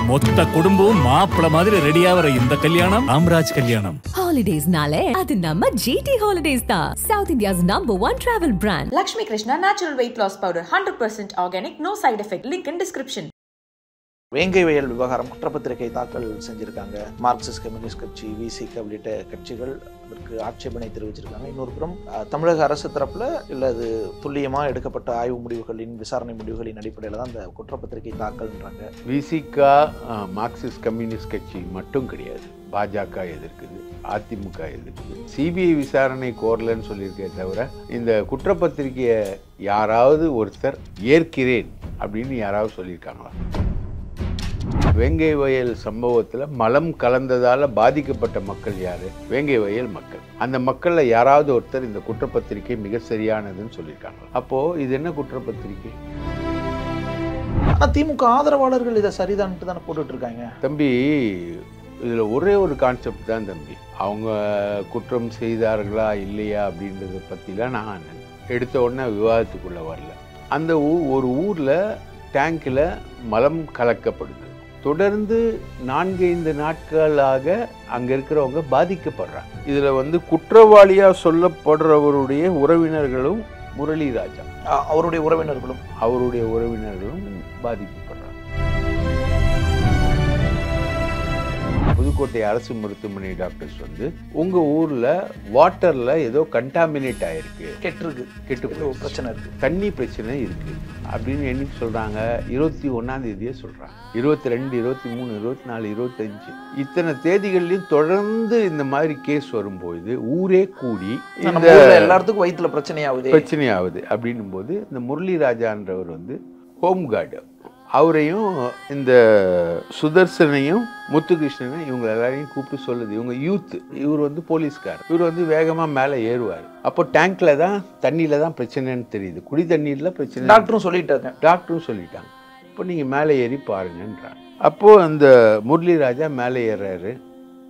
மொத்த குடும்பம் மாப்பிள மாதிரி ரெடியாவற இந்த கல்யாணம் ராம்ராஜ் கல்யாணம். ஹாலிடேஸ்னாலே அது நம்ம GT Holidays தான். South India's #1 travel brand. Lakshmi Krishna natural weight loss powder, 100% organic, no side effect. Link in description. வேங்கை வயல் விவகாரம் குற்றப்பத்திரிகை தாக்கல் செஞ்சிருக்காங்க. மார்க்சிஸ்ட் கம்யூனிஸ்ட் கட்சி, விசிக உள்ளிட்ட கட்சிகள் அதற்கு ஆட்சேபனை தெரிவிச்சிருக்காங்க. இன்னொரு புறம் தமிழக அரசு தரப்புல இல்ல அது துல்லியமா எடுக்கப்பட்ட ஆய்வு முடிவுகளின் விசாரணை முடிவுகளின் அடிப்படையில் தான் இந்த குற்றப்பத்திரிகை தாக்கல்ன்றாங்க. விசிக மார்க்சிஸ்ட் கம்யூனிஸ்ட் கட்சி மட்டும் கிடையாது, பாஜக எதிர்க்குது, அதிமுக எதிர்க்குது. சிபிஐ விசாரணை கோரலன்னு சொல்லியிருக்கே தவிர இந்த குற்றப்பத்திரிகையை யாராவது ஒருத்தர் ஏற்கிறேன் அப்படின்னு யாராவது சொல்லியிருக்காங்களா? வேங்கை வயல் சம்பவத்தில் மலம் கலந்ததால் பாதிக்கப்பட்ட மக்கள் யார்? வேங்கை வயல் மக்கள். அந்த மக்களில் யாராவது ஒருத்தர் இந்த குற்றப்பத்திரிகை மிக சரியானதுன்னு சொல்லியிருக்காங்க. அப்போது இது என்ன குற்றப்பத்திரிகை? ஆனால் திமுக ஆதரவாளர்கள் இதை சரிதான்ட்டு தானே போட்டுட்டு இருக்காங்க. தம்பி, இதில் ஒரே ஒரு கான்செப்ட் தான் தம்பி. அவங்க குற்றம் செய்தார்களா இல்லையா அப்படின்றத பற்றிலாம் நான் எடுத்த உடனே விவாதத்துக்குள்ளே வரல. அந்த ஒரு ஊரில் டேங்கில் மலம் கலக்கப்படுது. தொடர்ந்து 4-5 நாட்களாக அங்கே இருக்கிறவங்க பாதிக்கப்படுறாங்க. இதில் குற்றவாளியாக சொல்லப்படுறவருடைய உறவினர்களும் முரளிராஜா அவருடைய உறவினர்களும் பாதிக்கப்படுறாங்க. புதுக்கோட்டை அரசு மருத்துவமனை டாக்டர்ஸ் உங்க ஊர்ல வாட்டர்ல ஏதோ கண்டாமினேட் ஆயிருக்கு, கெட்டு பிரச்சனை இருக்கு, தண்ணி பிரச்சனை இருக்கு அப்படின்னு என்னைக்கு சொல்றாங்க? 21ஆம் தேதியே சொல்றாங்க. 22, 23, 24, 25 இத்தனை தேதிகள்லயும் தொடர்ந்து இந்த மாதிரி கேஸ் வரும்போது ஊரே கூடி இந்த எல்லாத்துக்கும் வயிற்றுல பிரச்சனையாகுது அப்படின்னும் போது இந்த முரளிராஜான்றவர் ஹோம் கார்டு, அவரையும் இந்த சுதர்சனையும் முத்துகிருஷ்ணனையும் இவங்க எல்லாரையும் கூப்பிட்டு சொல்லுது. இவங்க யூத், இவர் போலீஸ்கார், இவர் வேகமாக மேலே ஏறுவார். அப்போ டேங்க்ல தான் தண்ணியில தான் பிரச்சனைன்னு தெரியுது, குடி தண்ணீர்ல பிரச்சனை. டாக்டரும் சொல்லிட்டாங்க. இப்போ நீங்கள் மேலே ஏறி பாருங்கன்றாங்க. அப்போது அந்த முரளிராஜா மேலே ஏறுறாரு,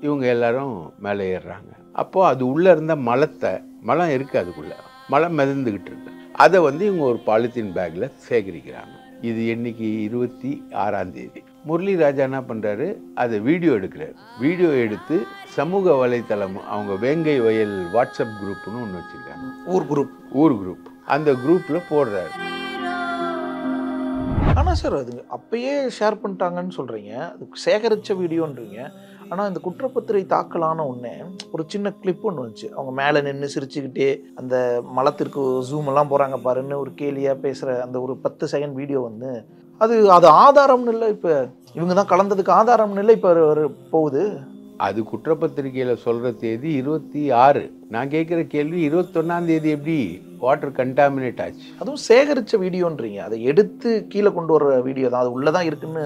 இவங்க எல்லாரும் மேலே ஏறுறாங்க. அப்போது அது உள்ளே இருந்த மலம் இருக்குது, அதுக்குள்ளே மலம் மிதந்துக்கிட்டு இருக்கு. அதை இவங்க ஒரு பாலித்தீன் பேக்கில் சேகரிக்கிறாங்க. இது என்னைக்கு? 26ஆம் தேதி. முரளிராஜா என்ன பண்ணுறாரு? அதை வீடியோ எடுக்கிறார். வீடியோ எடுத்து சமூக வலைத்தளம், அவங்க வேங்கை வயல் வாட்ஸ்அப் குரூப்னு ஒன்று வச்சுருக்காங்க, ஊர் குரூப், அந்த குரூப்பில் போடுறாரு. ஆனால் சார் அது அப்பயே ஷேர் பண்ணிட்டாங்கன்னு சொல்கிறீங்க, அது சேகரித்த வீடியோன்றீங்க. ஆனால் இந்த குற்றப்பத்திரிகை தாக்கலான ஒன்று ஒரு சின்ன கிளிப் ஒன்று வந்துச்சு. அவங்க மேலே நின்று சிரிச்சுக்கிட்டே அந்த மலத்திற்கு ஜூமெல்லாம் போகிறாங்க பாருன்னு ஒரு கேலியாக பேசுகிற அந்த ஒரு 10 செகண்ட் வீடியோ அது ஆதாரம்னு இல்லை, இப்போ இவங்க தான் கலந்ததுக்கு ஆதாரம்னு இல்லை, இப்போ போகுது. அது குற்றப்பத்திரிகையில் சொல்கிற தேதி 26. நான் கேட்குற கேள்வி 21ஆம் தேதி எப்படி வாட்டர் கண்டாமினேட் ஆச்சு? அதுவும் சேகரித்த வீடியோன்றீங்க, அதை எடுத்து கீழே கொண்டு வர வீடியோ தான், அது உள்ளதான் இருக்குன்னு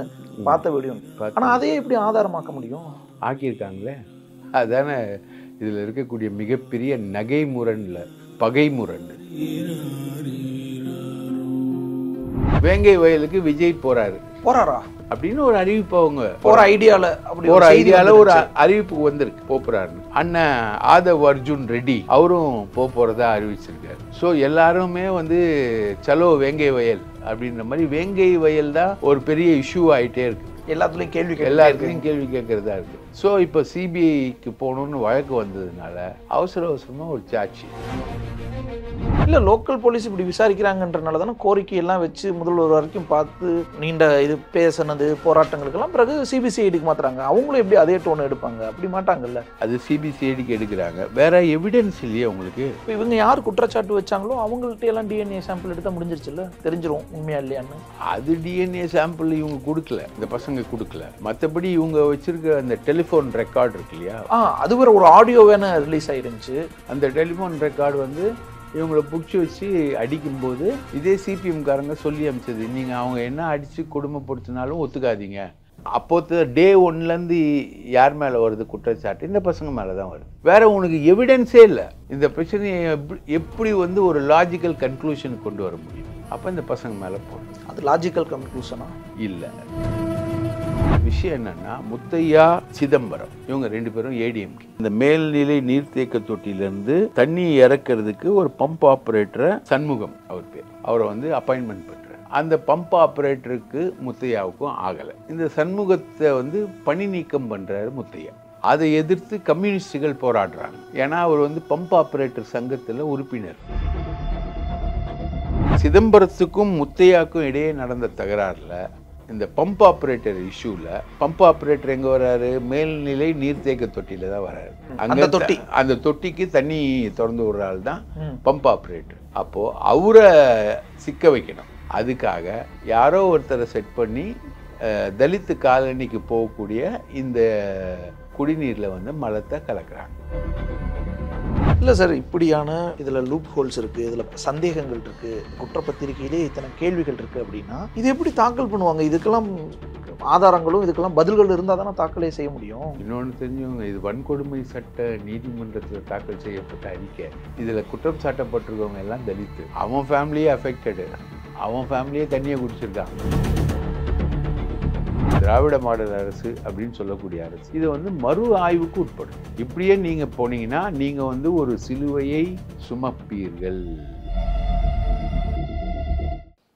பார்த்த வீடியோ. ஆனால் அதையே எப்படி ஆதாரமாக்க முடியும்? ஆக்கியிருக்காங்களே, அதுதானே இதில் இருக்கக்கூடிய மிகப்பெரிய நகை முரண்ல பகை முரண். வேங்கை வயலுக்கு விஜய் போறாரா அப்படின்னு ஒரு அறிவிப்பு, அவங்க போற ஐடியால ஒரு அறிவிப்பு வந்திருக்கு, போறாருன்னு. அண்ணன் ஆதவ் அர்ஜுன் ரெட்டி அவரும் போறதா அறிவிச்சிருக்காரு. ஸோ எல்லாருமே சலோ வேங்கை வயல் அப்படின்ற மாதிரி வேங்கை வயல் தான் ஒரு பெரிய இஷ்யூ ஆகிட்டே இருக்கு. எல்லாத்துலேயும் கேள்வி கேட்கறதா இருக்கு. ஸோ இப்போ சிபிஐக்கு போகணும்னு வழக்கு வந்ததுனால அவசரமாக ஒரு சாட்சி இல்லை, லோக்கல் போலீஸ் இப்படி விசாரிக்கிறாங்கன்றனால தானே கோரிக்கையெல்லாம் வச்சு முதல்வர் வரைக்கும் பார்த்து நீண்ட இது பேசினது போராட்டங்களுக்கெல்லாம் பிறகு சிபிசிஐடிக்கு மாத்துறாங்க. அவங்களும் எப்படி அதே டோன் எடுப்பாங்க? அப்படி மாட்டாங்கல்ல. அது சிபிசிஐடிக்கு எடுக்கிறாங்க, வேற எவிடன்ஸ் இல்லையே உங்களுக்கு. இப்போ இவங்க யார் குற்றச்சாட்டு வச்சாங்களோ அவங்கள்ட்ட எல்லாம் டிஎன்ஏ சாம்பிள் எடுத்தால் முடிஞ்சிருச்சுல்ல, தெரிஞ்சிடும் உண்மையா இல்லையான்னு. அது டிஎன்ஏ சாம்பிள் இவங்க கொடுக்கல, இந்த பசங்க கொடுக்கல. மற்றபடி இவங்க வச்சிருக்க அந்த டெலிஃபோன் ரெக்கார்டு இருக்கு இல்லையா, அது வேற ஒரு ஆடியோ வேணா ரிலீஸ் ஆயிருந்துச்சு. அந்த டெலிஃபோன் ரெக்கார்டு இவங்களை பிடிச்சி வச்சு அடிக்கும்போது இதே சிபிஎம்காரங்க சொல்லி அனுப்பிச்சது, நீங்கள் அவங்க என்ன அடித்து கொடுமைப்படுத்தினாலும் ஒத்துக்காதீங்க. அப்போது டே 1லேருந்து யார் மேலே வருது குற்றச்சாட்டு? இந்த பசங்க மேலே தான் வருது. வேற உனக்கு எவிடன்ஸே இல்லை. இந்த பிரச்சனையை எப்படி ஒரு லாஜிக்கல் கன்க்ளூஷன் கொண்டு வர முடியும்? அப்போ இந்த பசங்க மேலே போடுது. அது லாஜிக்கல் கன்க்ளூஷனா இல்லை. விஷயம் என்னன்னா, முத்தையா சிதம்பரம் இவங்க 2 பேரும் ஏடிஎம்கே. இந்த மேல்நிலை நீர்த்தேக்க தொட்டியிலிருந்து தண்ணி இறக்கிறதுக்கு ஒரு பம்ப் ஆப்ரேட்டரை சண்முகம் அவர் பேர், அவரை அப்பாயின்மெண்ட் பெற்றார். அந்த பம்ப் ஆப்ரேட்டருக்கு முத்தையாவுக்கும் ஆகலை. இந்த சண்முகத்தை வந்து பணி நீக்கம் பண்ணுறாரு முத்தையா. அதை எதிர்த்து கம்யூனிஸ்டுகள் போராடுறாங்க. ஏன்னா அவர் வந்து பம்ப் ஆப்ரேட்டர் சங்கத்தில் உறுப்பினர். சிதம்பரத்துக்கும் முத்தையாவுக்கும் இடையே நடந்த தகராறில் இந்த பம்ப் ஆப்ரேட்டர் இஷ்யூவில் பம்ப் ஆப்ரேட்டர் எங்கே வர்றாரு? மேல்நிலை நீர்த்தேக்க தொட்டியில் தான் வர்றாரு. அந்த தொட்டிக்கு தண்ணி திறந்து விடுற ஆள் தான் பம்ப் ஆப்ரேட்டர். அப்போது அவரை சிக்க வைக்கணும். அதுக்காக யாரோ ஒருத்தரை செட் பண்ணி தலித்து காலனிக்கு போகக்கூடிய இந்த குடிநீரில் வந்து மலத்தை கலக்கிறாங்க. இல்லை சார், இப்படியான இதில் லூப் ஹோல்ஸ் இருக்குது, இதில் சந்தேகங்கள் இருக்குது, குற்றப்பத்திரிகையிலே இத்தனை கேள்விகள் இருக்குது அப்படின்னா இது எப்படி தாக்கல் பண்ணுவாங்க? இதுக்கெல்லாம் ஆதாரங்களும் இதுக்கெல்லாம் பதில்கள் இருந்தால் தானே தாக்கலே செய்ய முடியும். இன்னொன்று தெரிஞ்சவங்க, இது வன்கொடுமை சட்ட நீதிமன்றத்தில் தாக்கல் செய்யப்பட்ட அறிக்கை. இதில் குற்றம் சாட்டப்பட்டிருக்கவங்க எல்லாம் தலித்து. அவன் ஃபேமிலியே அஃபெக்டடு, அவன் ஃபேமிலியே தண்ணியை குடிச்சிருக்காங்க. திராவிட மாடல் அரசு அப்படின்னு சொல்லக்கூடிய அரசு இது வந்து மறு ஆய்வுக்கு உட்படும். இப்படியே நீங்க போனீங்கன்னா நீங்க வந்து ஒரு சிலுவையை சுமப்பீர்கள்.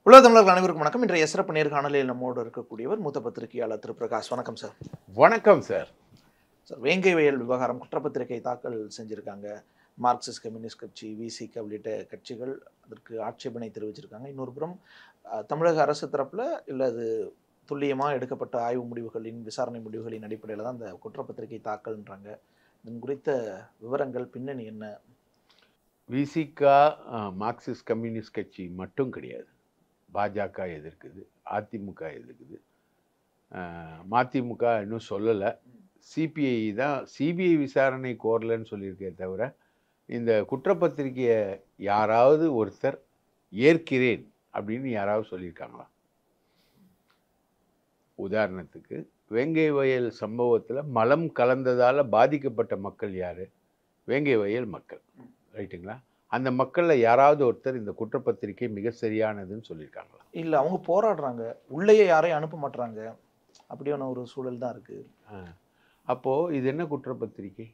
உலக தமிழர்கள் அனைவருக்கும் வணக்கம். இன்றைய சிறப்பு நேர்காணலில் நம்மோடு இருக்கக்கூடியவர் மூத்த பத்திரிகையாளர் திரு பிரகாஷ். வணக்கம் சார். வணக்கம் சார். சார், வேங்கை வயல் விவகாரம் குற்றப்பத்திரிகை தாக்கல் செஞ்சுருக்காங்க. மார்க்சிஸ்ட் கம்யூனிஸ்ட் கட்சி, விசிக உள்ளிட்ட கட்சிகள் அதற்கு ஆட்சேபனை தெரிவிச்சிருக்காங்க. இன்னொரு புறம் தமிழக அரசு தரப்பில் இல்லை, அது துல்லியமாக எடுக்கப்பட்ட ஆய்வு முடிவுகளின் விசாரணை முடிவுகளின் அடிப்படையில் தான் அந்த குற்றப்பத்திரிகை தாக்கல்ன்றாங்க. இதன் குறித்த விவரங்கள், பின்னணி என்ன? விசிகா மார்க்சிஸ்ட் கம்யூனிஸ்ட் கட்சி மட்டும் கிடையாது. பாஜக எதிர்க்குது, அதிமுக எதிர்க்குது, மதிமுக இன்னும் சொல்லலை. சிபிஐ தான் சிபிஐ விசாரணை கோரலன்னு சொல்லியிருக்கே தவிர இந்த குற்றப்பத்திரிகையை யாராவது ஒருத்தர் ஏற்கிறேன் அப்படின்னு யாராவது சொல்லியிருக்காங்களா? உதாரணத்துக்கு வேங்கை வயல் சம்பவத்தில் மலம் கலந்ததால் பாதிக்கப்பட்ட மக்கள் யார்? வேங்கை வயல் மக்கள், ரைட்டுங்களா? அந்த மக்களில் யாராவது ஒருத்தர் இந்த குற்றப்பத்திரிகை மிக சரியானதுன்னு சொல்லியிருக்காங்களா? இல்லை, அவங்க போராடுறாங்க, உள்ளேயே யாரையும் அனுப்ப மாட்டுறாங்க, அப்படியான ஒரு சூழல் தான் இருக்குது. அப்போது இது என்ன குற்றப்பத்திரிகை?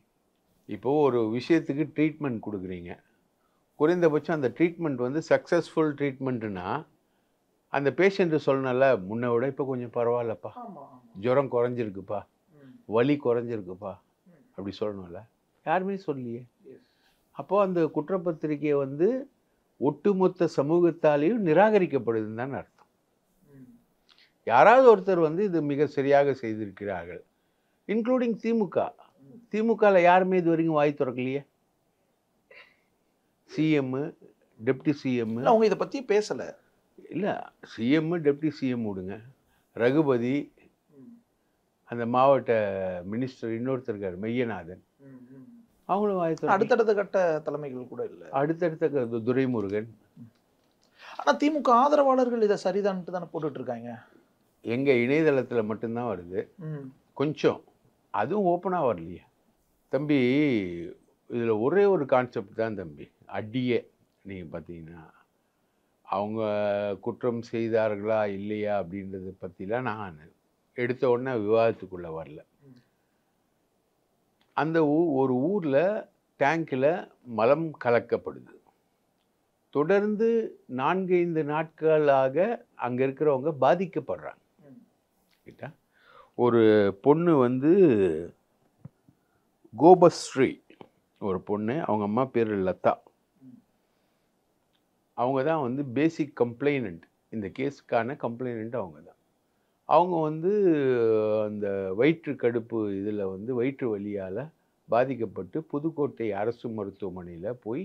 இப்போது ஒரு விஷயத்துக்கு ட்ரீட்மெண்ட் கொடுக்குறீங்க. குறைந்தபட்சம் அந்த ட்ரீட்மெண்ட் வந்து சக்ஸஸ்ஃபுல் ட்ரீட்மெண்ட்டுனா அந்த பேஷண்ட்டு சொல்லணும்ல, முன்னை விட இப்போ கொஞ்சம் பரவாயில்லப்பா, ஜுரம் குறைஞ்சிருக்குப்பா, வலி குறைஞ்சிருக்குப்பா, அப்படி சொல்லணும்ல. யாருமே சொல்லியே. அப்போது அந்த குற்றப்பத்திரிகையை வந்து ஒட்டுமொத்த சமூகத்தாலேயும் நிராகரிக்கப்படுதுன்னு தான் அர்த்தம். யாராவது ஒருத்தர் வந்து இது மிக சரியாக செய்திருக்கிறார்கள், இன்க்ளூடிங் திமுக. திமுகவில் யாருமே இது வரைக்கும் வாய் திறக்கலையே. சிஎம்மு, டெப்டி சிஎம் அவங்க இதை பற்றி பேசலை. இல்லை, சிஎம்மு டெப்டி சிஎம் விடுங்க, ரகுபதி, அந்த மாவட்ட மினிஸ்டர் இன்னொருத்தர் இருக்கார் மெய்யநாதன், அவங்களும் வாய்த்து. அடுத்தடுத்த கட்ட தலைமைகள் கூட இல்லை, அடுத்தடுத்த துரைமுருகன். ஆனால் திமுக ஆதரவாளர்கள் இதை சரிதான்ட்டு தானே போட்டுட்ருக்காங்க. எங்கள் இணையதளத்தில் மட்டும்தான் வருது கொஞ்சம், அதுவும் ஓப்பனாக வரலையே தம்பி. இதில் ஒரே ஒரு கான்செப்ட் தான் தம்பி, அடியே. நீங்கள் பார்த்தீங்கன்னா அவங்க குற்றம் செய்தார்களா இல்லையா அப்படின்றத பற்றிலாம் நான் எடுத்த உடனே விவாதத்துக்குள்ளே வரல. அந்த ஒரு ஊரில் டேங்கில் மலம் கலக்கப்படுது. தொடர்ந்து 4-5 நாட்களாக அங்கே இருக்கிறவங்க பாதிக்கப்படுறாங்க. கிட்ட ஒரு பொண்ணு வந்து கோபஸ்ரீ, ஒரு பொண்ணு, அவங்க அம்மா பேர் லதா. அவங்க தான் வந்து பேசிக் கம்ப்ளைனண்ட், இந்த கேஸுக்கான கம்ப்ளைனண்ட் அவங்க தான். அவங்க வந்து அந்த வயிற்று கடுப்பு இதில் வந்து வயிற்று வலியால் பாதிக்கப்பட்டு புதுக்கோட்டை அரசு மருத்துவமனையில் போய்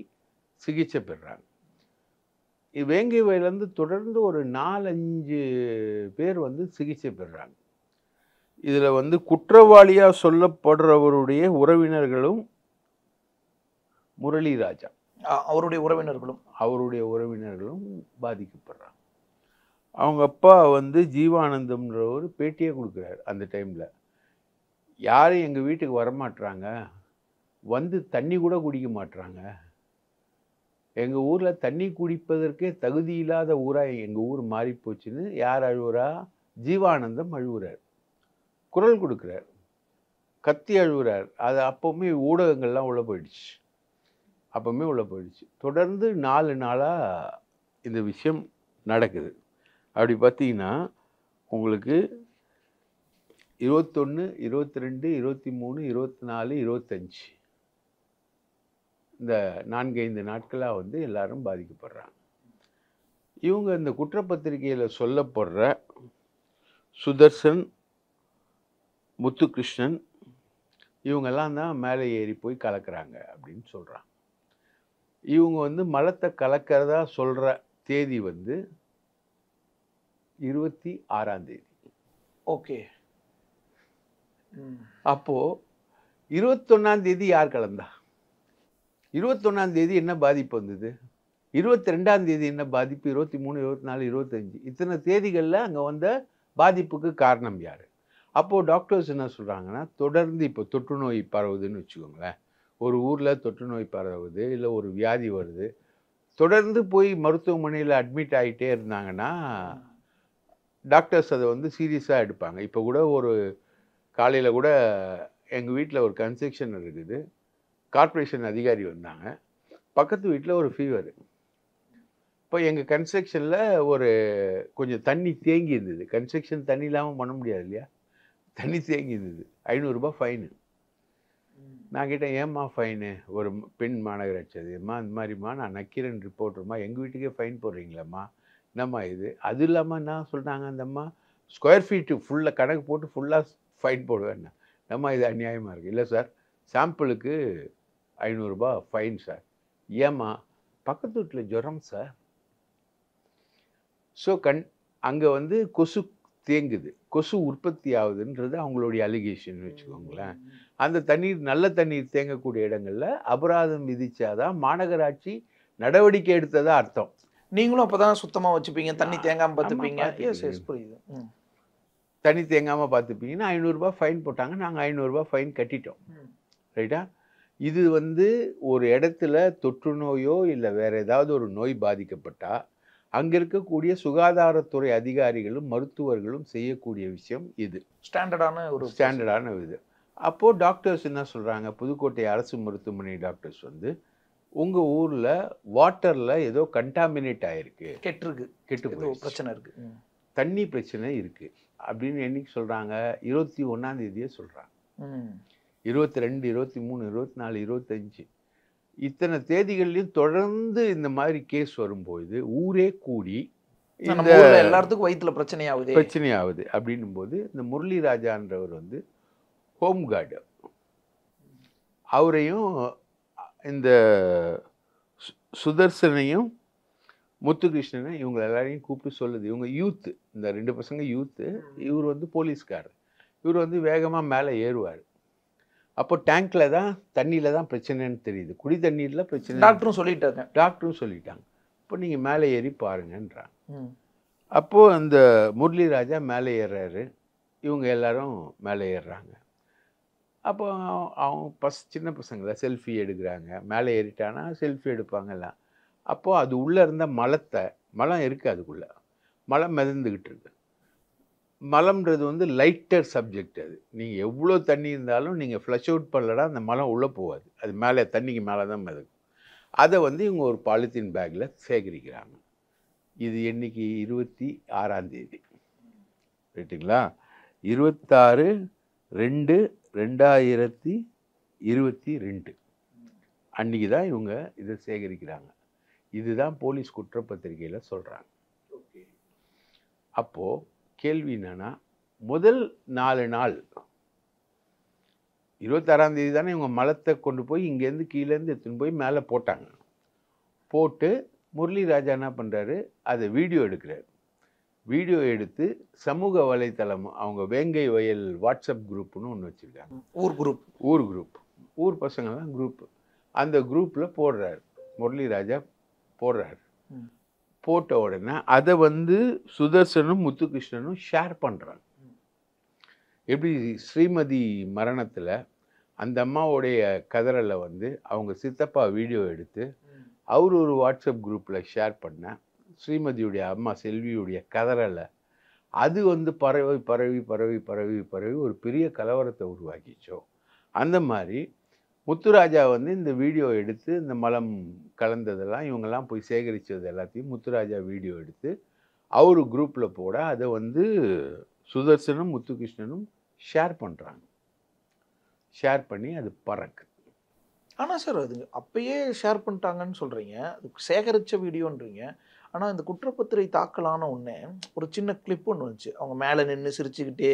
சிகிச்சை பெறுறாங்க. வேங்கை வயலேருந்து தொடர்ந்து ஒரு 4-5 பேர் வந்து சிகிச்சை பெறுறாங்க. இதில் வந்து குற்றவாளியாக சொல்லப்படுறவருடைய உறவினர்களும் முரளிராஜா அவருடைய உறவினர்களும் பாதிக்கப்படுறாங்க. அவங்க அப்பா வந்து ஜீவானந்தம்ன்ற ஒரு பேட்டியை கொடுக்குறாரு. அந்த டைமில் யாரும் எங்கள் வீட்டுக்கு வரமாட்டுறாங்க, வந்து தண்ணி கூட குடிக்க மாட்டுறாங்க, எங்கள் ஊரில் தண்ணி குடிப்பதற்கே தகுதி இல்லாத ஊராக எங்கள் ஊர் மாறிப்போச்சுன்னு யார் அழுவுறா? ஜீவானந்தம் அழுவுறார், குரல் கொடுக்குறார், கத்தி அழுவுறார். அது அப்போவுமே ஊடகங்கள்லாம் உள்ளே போயிடுச்சு. தொடர்ந்து 4 நாளாக இந்த விஷயம் நடக்குது. அப்படி பார்த்தீங்கன்னா உங்களுக்கு 21, 22, 23, 24, 25 இந்த 4-5 நாட்களாக வந்து எல்லாரும் பாதிக்கப்படுறாங்க. இவங்க இந்த குற்றப்பத்திரிகையில் சொல்லப்படுற சுதர்சன், முத்துகிருஷ்ணன் இவங்கெல்லாம் தான் மேலே ஏறி போய் கலக்கிறாங்க அப்படின்னு சொல்கிறாங்க. இவங்க வந்து மலத்தை கலக்கிறதா சொல்கிற தேதி வந்து 26ஆம் தேதி. ஓகே. அப்போது 21ஆம் தேதி யார் கலந்தா? 21ஆம் தேதி என்ன பாதிப்பு வந்தது? 22ஆம் தேதி என்ன பாதிப்பு? 23, 24, 25 இத்தனை தேதிகளில் அங்கே வந்த பாதிப்புக்கு காரணம் யார்? அப்போது டாக்டர்ஸ் என்ன சொல்கிறாங்கன்னா, தொடர்ந்து இப்போ தொற்று நோய் பரவுதுன்னு வச்சுக்கோங்களேன். ஒரு ஊரில் தொற்று நோய் பரவுது, இல்லை ஒரு வியாதி வருது, தொடர்ந்து போய் மருத்துவமனையில் அட்மிட் ஆகிட்டே இருந்தாங்கன்னா டாக்டர்ஸ் அதை வந்து சீரியஸாக எடுப்பாங்க. இப்போ கூட ஒரு காலையில் கூட எங்கள் வீட்டில் ஒரு கன்ஸ்ட்ரக்ஷன் இருக்குது, கார்ப்பரேஷன் அதிகாரி வந்தாங்க, பக்கத்து வீட்டில் ஒரு ஃபீவர். இப்போ எங்கள் கன்ஸ்ட்ரக்ஷனில் ஒரு கொஞ்சம் தண்ணி தேங்கி இருந்தது. கன்ஸ்ட்ரக்ஷன் தண்ணி இல்லாமல் பண்ண முடியாது இல்லையா? தண்ணி தேங்கி இருந்தது. 500 ரூபாய் ஃபைனு. நான் கேட்டேன், ஏம்மா ஃபைனு? ஒரு பெண் மாநகராட்சி அதுமா, இந்த மாதிரிம்மா நான் நக்கீரன் ரிப்போர்ட்டர்மா, எங்கள் வீட்டுக்கே ஃபைன் போடுறீங்களாம்மா, என்னம்மா இது? அது இல்லாமல் என்ன சொல்கிறாங்க அந்த அம்மா, ஸ்கொயர் ஃபீட்டு ஃபுல்லாக கணக்கு போட்டு ஃபுல்லாக ஃபைன் போடுவேன்னா, நம்ம இது அநியாயமாக இருக்குது. இல்லை சார், சாம்பிளுக்கு 500 ரூபாய் ஃபைன் சார். ஏம்மா? பக்கத்து வீட்டில் ஜுரம் சார். ஸோ அங்கே வந்து கொசு தேங்குது, கொசு உற்பத்தி ஆகுதுன்றது அவங்களுடைய அலிகேஷன் வச்சுக்கோங்களேன். அந்த தண்ணீர், நல்ல தண்ணீர் தேங்கக்கூடிய இடங்களில் அபராதம் விதிச்சாதான் மாநகராட்சி நடவடிக்கை எடுத்ததா அர்த்தம். நீங்களும் அப்போ தான் சுத்தமாக வச்சுப்பீங்க, தண்ணி தேங்காமல் பார்த்துப்பீங்க. எஸ் எஸ், புரியுது. தண்ணி தேங்காமல் பார்த்துப்பீங்கன்னா 500 ரூபாய் ஃபைன் போட்டாங்க. நாங்கள் 500 ரூபாய் ஃபைன் கட்டிட்டோம். ரைட்டா? இது வந்து ஒரு இடத்துல தொற்று நோயோ இல்லை வேறு ஏதாவது ஒரு நோய் பாதிக்கப்பட்டால் அங்கே இருக்கக்கூடிய சுகாதாரத்துறை அதிகாரிகளும் மருத்துவர்களும் செய்யக்கூடிய விஷயம் இது. ஸ்டாண்டர்டான இது. அப்போது டாக்டர்ஸ் என்ன சொல்கிறாங்க, புதுக்கோட்டை அரசு மருத்துவமனை டாக்டர்ஸ் வந்து, உங்கள் ஊரில் வாட்டரில் ஏதோ கண்டாமினேட் ஆகிருக்கு, கெட்டு பிரச்சனை இருக்குது, தண்ணி பிரச்சனை இருக்குது அப்படின்னு என்னைக்கு சொல்கிறாங்க? 21ஆம் தேதியே சொல்கிறாங்க. 22, 23, 24, 25 இத்தனை தேதிகள்லையும் தொடர்ந்து இந்த மாதிரி கேஸ் வரும்போது ஊரே கூடி இந்த எல்லாத்துக்கும் வயிற்றுல பிரச்சனையாகுது அப்படின்னும் போது இந்த முரளி ராஜான்றவர் வந்து ஹோம் கார்டு, அவரையும் இந்த சுதர்சனையும் முத்துகிருஷ்ணனையும் இவங்க எல்லாரையும் கூப்பிட்டு சொல்லுது. இவங்க யூத்து, இந்த 2 பசங்க யூத்து, இவர் வந்து போலீஸ்காரர். இவர் வந்து வேகமாக மேலே ஏறுவார். அப்போ டேங்க்கில் தான், தண்ணியில் தான் பிரச்சனைன்னு தெரியுது, குடி தண்ணீரில் பிரச்சனை. டாக்டரும் சொல்லிட்டாங்க. இப்போ நீங்கள் மேலே ஏறி பாருங்கன்றாங்க. அப்போது அந்த முரளி ராஜா மேலே ஏறுறாரு, இவங்க எல்லாரும் மேலே ஏறுறாங்க. அப்போ அவங்க சின்ன பசங்களை செல்ஃபி எடுக்கிறாங்க. மேலே ஏறிட்டானா செல்ஃபி எடுப்பாங்கலாம். அப்போது அது உள்ளே இருந்த மலம் இருக்குது, அதுக்குள்ளே மலம் மிதந்துக்கிட்டு இருக்கு. மலம்ன்றது வந்து லைட்டர் சப்ஜெக்ட். அது நீங்கள் எவ்வளோ தண்ணி இருந்தாலும் நீங்கள் ஃப்ளஷ் அவுட் பண்ணலன்னா அந்த மலம் உள்ளே போகாது, அது மேலே தண்ணிக்கு மேலே தான் மிதக்கும். அதை வந்து இவங்க ஒரு பாலித்தீன் பேக்கில் சேகரிக்கிறாங்க. இது என்னைக்கு? 26ஆம் தேதி. ரைட்டுங்களா? 26/2/2022 அன்றைக்கி தான் இவங்க இதை சேகரிக்கிறாங்க. இதுதான் போலீஸ் குற்றப்பத்திரிகையில் சொல்கிறாங்க. அப்போது கேள்வி என்னன்னா, முதல் 4 நாள் 26ஆம் தேதி தானே இவங்க மலத்தை கொண்டு போய் இங்கேருந்து கீழேருந்து எடுத்துன்னு போய் மேலே போட்டாங்க. போட்டு முரளி ராஜா என்ன பண்ணுறாரு, அதை வீடியோ எடுக்கிறார். வீடியோ எடுத்து சமூக வலைத்தளம், அவங்க வேங்கை வயல் வாட்ஸ்அப் குரூப்னு ஒன்று வச்சுருக்காங்க. ஊர் குரூப், ஊர் பசங்க தான் குரூப். அந்த குரூப்பில் போடுறாரு, முரளி ராஜா போடுறாரு. போட்ட உடனே அதை வந்து சுதர்சனும் முத்துகிருஷ்ணனும் ஷேர் பண்ணுறாங்க. எப்படி ஸ்ரீமதி மரணத்தில் அந்த அம்மாவுடைய கதறலை வந்து அவங்க சித்தப்பா வீடியோ எடுத்து அவர் ஒரு வாட்ஸ்அப் குரூப்பில் ஷேர் பண்ண ஸ்ரீமதியுடைய அம்மா செல்வியுடைய கதறலை, அது வந்து பரவி பரவி பரவி பரவி பரவி ஒரு பெரிய கலவரத்தை உருவாக்கிச்சோ, அந்த மாதிரி முத்துராஜா வந்து இந்த வீடியோ எடுத்து இந்த மலம் கலந்ததெல்லாம் இவங்கெல்லாம் போய் சேகரித்தது எல்லாத்தையும் முத்துராஜா வீடியோ எடுத்து அவர் குரூப்பில் போட அதை வந்து சுதர்சனும் முத்துகிருஷ்ணனும் ஷேர் பண்ணுறாங்க. ஷேர் பண்ணி அது பறக்கு. ஆனால் சார் அது அப்பயே ஷேர் பண்ணிட்டாங்கன்னு சொல்கிறீங்க, அது சேகரித்த வீடியோன்றீங்க. ஆனால் இந்த குற்றப்பத்திரிகை தாக்கலான ஒன்று ஒரு சின்ன கிளிப் ஒன்று வந்துச்சு. அவங்க மேலே நின்று சிரிச்சுக்கிட்டே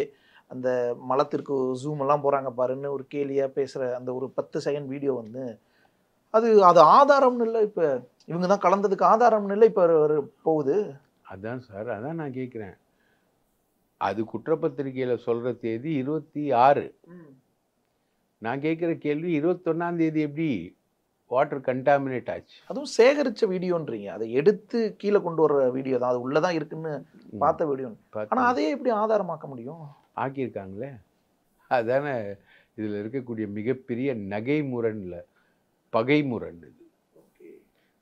அந்த மலத்திற்கு ஜூம் எல்லாம் போகிறாங்க பாருன்னு ஒரு கேலியாக பேசுகிற அந்த ஒரு 10 செகண்ட் வீடியோ வந்து அது ஆதாரம்னு இல்லை, இப்போ இவங்க தான் கலந்ததுக்கு ஆதாரம்னு இல்லை, இப்போ போகுது. அதான் சார், அதான் நான் கேட்குறேன். அது குற்றப்பத்திரிகையில் சொல்கிற தேதி 26. நான் கேட்குற கேள்வி 21ஆம் தேதி எப்படி வாட்டர் கண்டாமினேட் ஆச்சு? அதுவும் சேகரித்த வீடியோன்றீங்க, அதை எடுத்து கீழே கொண்டு வர வீடியோ தான், அது உள்ளதான் இருக்குன்னு பார்த்த வீடியோ. ஆனால் அதே எப்படி ஆதாரமாக்க முடியும்? ஆக்கியிருக்காங்களே. அதானே இதில் இருக்கக்கூடிய மிகப்பெரிய நகைமுரண்ல பகைமுரண். இது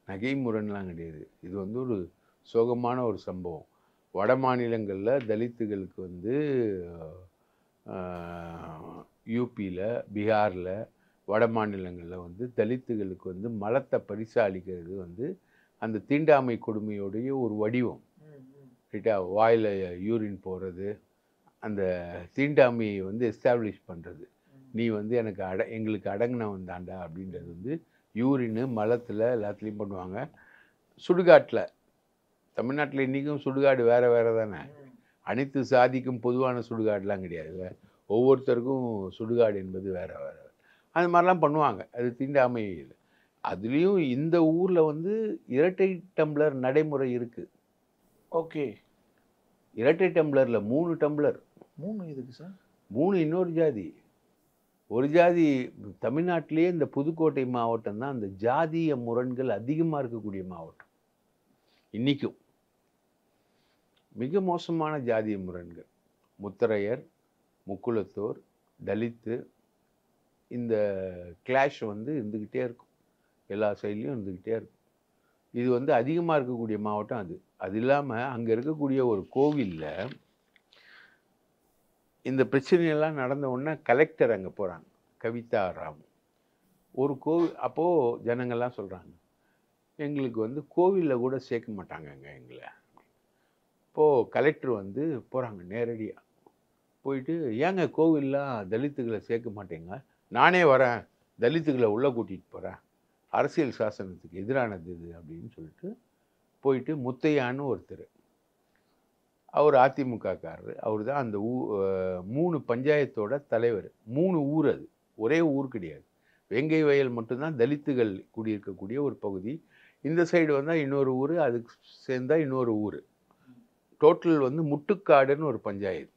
நகைமுரண்லாம் கிடையாது. இது வந்து ஒரு சோகமான ஒரு சம்பவம். வட மாநிலங்களில் தலித்துகளுக்கு வந்து யூபியில், பீகாரில், வட மாநிலங்களில் வந்து தலித்துகளுக்கு வந்து மலத்தை பரிசாலிக்கிறது வந்து அந்த தீண்டாமை கொடுமையோடைய ஒரு வடிவம். ரைட்டா? வாயில் யூரின் போகிறது, அந்த தீண்டாமையை வந்து எஸ்டாப்ளிஷ் பண்ணுறது. நீ வந்து எனக்கு எங்களுக்கு அடங்கினவன் தாண்டா அப்படின்றது வந்து யூரின்னு மலத்தில் எல்லாத்துலேயும் பண்ணுவாங்க. சுடுகாட்டில், தமிழ்நாட்டில் இன்றைக்கும் சுடுகாடு வேறு வேறு தானே. அனைத்து சாதிக்கும் பொதுவான சுடுகாடுலாம் கிடையாது. ஒவ்வொருத்தருக்கும் சுடுகாடு என்பது வேறு வேறு. அது மாதிரிலாம் பண்ணுவாங்க. அது தீண்டாமை இல்லை. அதுலேயும் இந்த ஊரில் வந்து இரட்டை டம்ளர் நடைமுறை இருக்குது. ஓகே. இரட்டை டம்ளரில் 3 டம்ளர். 3 எதுக்கு சார்? 3 இன்னொரு ஜாதி. ஒரு ஜாதி. தமிழ்நாட்டிலேயே இந்த புதுக்கோட்டை மாவட்டம் தான் அந்த ஜாதிய முரண்கள் அதிகமாக இருக்கக்கூடிய மாவட்டம். இன்றைக்கும் மிக மோசமான ஜாதிய முரண்கள். முத்தரையர், முக்குலத்தோர், தலித்து, இந்த கிளாஷ் வந்து இருந்துக்கிட்டே இருக்கும். எல்லா சைட்லேயும் இருந்துக்கிட்டே இருக்கும். இது வந்து அதிகமாக இருக்கக்கூடிய மாவட்டம் அது. அது இல்லாமல் அங்கே இருக்கக்கூடிய ஒரு கோவிலில் இந்த பிரச்சனையெல்லாம் நடந்த உடனே கலெக்டர் அங்கே போகிறாங்க, கவிதா ராமு. ஒரு கோவில் அப்போது ஜனங்கள்லாம் சொல்கிறாங்க, எங்களுக்கு வந்து கோவிலில் கூட சேர்க்க மாட்டாங்கங்க எங்களை. இப்போது கலெக்டர் வந்து போகிறாங்க நேரடியாக போயிட்டு, ஏங்க கோவில்லாம் தலித்துகளை சேர்க்க மாட்டேங்க, நானே வரேன், தலித்துகளை உள்ளே கூட்டிகிட்டு போகிறேன், அரசியல் சாசனத்துக்கு எதிரானது இது அப்படின்னு சொல்லிட்டு போயிட்டு முத்தையான்னு ஒருத்தர், அவர் அதிமுகக்காரர், அவர் தான் அந்த 3 பஞ்சாயத்தோட தலைவர். 3 ஊர், அது ஒரே ஊர் கிடையாது. வெங்கை வயல் மட்டும்தான் தலித்துகள் குடியிருக்கக்கூடிய ஒரு பகுதி. இந்த சைடு வந்தால் இன்னொரு ஊர், அதுக்கு சேர்ந்தால் இன்னொரு ஊர். டோட்டல் வந்து முட்டுக்காடுன்னு ஒரு பஞ்சாயத்து.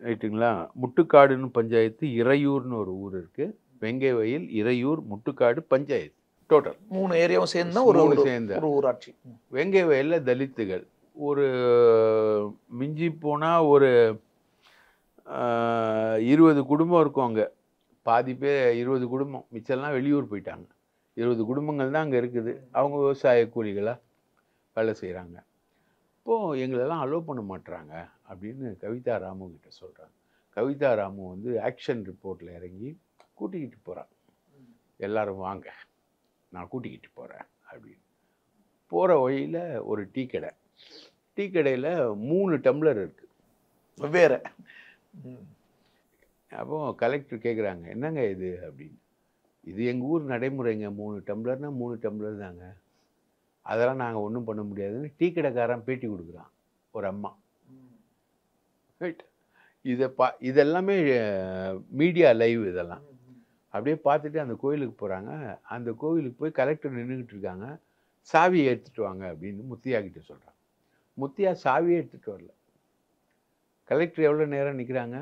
ரைட்டுங்களா? முட்டுக்காடுன்னு பஞ்சாயத்து, இறையூர்னு ஒரு ஊர் இருக்குது. வெங்கை வயல், இறையூர், முட்டுக்காடு பஞ்சாயத்து. டோட்டல் 3 ஏரியாவும் சேர்ந்தா ஒரு ஊராட்சி. வெங்கை வயலில் தலித்துகள் ஒரு மிஞ்சி போனால் ஒரு 20 குடும்பம் இருக்கும் அங்கே. பாதி பேர் 20 குடும்பம், மிச்சம்லாம் வெளியூர் போயிட்டாங்க. 20 குடும்பங்கள் தான் அங்கே இருக்குது. அவங்க விவசாய கூலிகளாக வேலை செய்கிறாங்க. இப்போது எங்களெல்லாம் அலோவ் பண்ண மாட்டுறாங்க அப்படின்னு கவிதா ராமு கிட்ட சொல்கிறாங்க. கவிதா ராமு வந்து ஆக்ஷன் ரிப்போர்ட்டில் இறங்கி கூட்டிக்கிட்டு போகிறாங்க. எல்லாரும் வாங்க, நான் கூட்டிக்கிட்டு போகிறேன் அப்படின்னு. போகிற வழியில் ஒரு டீ கடை. டீ கடையில் 3 டம்ளர் இருக்குது வேறு. அப்போ கலெக்டர் கேட்குறாங்க, என்னங்க இது அப்படின்னு. இது எங்கள் ஊர் நடைமுறைங்க, 3 டம்ளர்னால் 3 டம்ளர் தாங்க, அதெல்லாம் நாங்கள் ஒன்றும் பண்ண முடியாதுன்னு டீ கடைக்காரன் பேட்டி கொடுக்குறான் ஒரு அம்மா. ரைட்? இதெல்லாமே மீடியா லைவ். இதெல்லாம் அப்படியே பார்த்துட்டு அந்த கோயிலுக்கு போகிறாங்க. அந்த கோவிலுக்கு போய் கலெக்டர் நின்றுக்கிட்டு இருக்காங்க. சாவியை எடுத்துகிட்டு வாங்க அப்படின்னு முத்தியா கிட்ட சொல்கிறாங்க. முத்தியா சாவியை எடுத்துகிட்டு வரல. கலெக்டர் எவ்வளோ நேரம் நிற்கிறாங்க?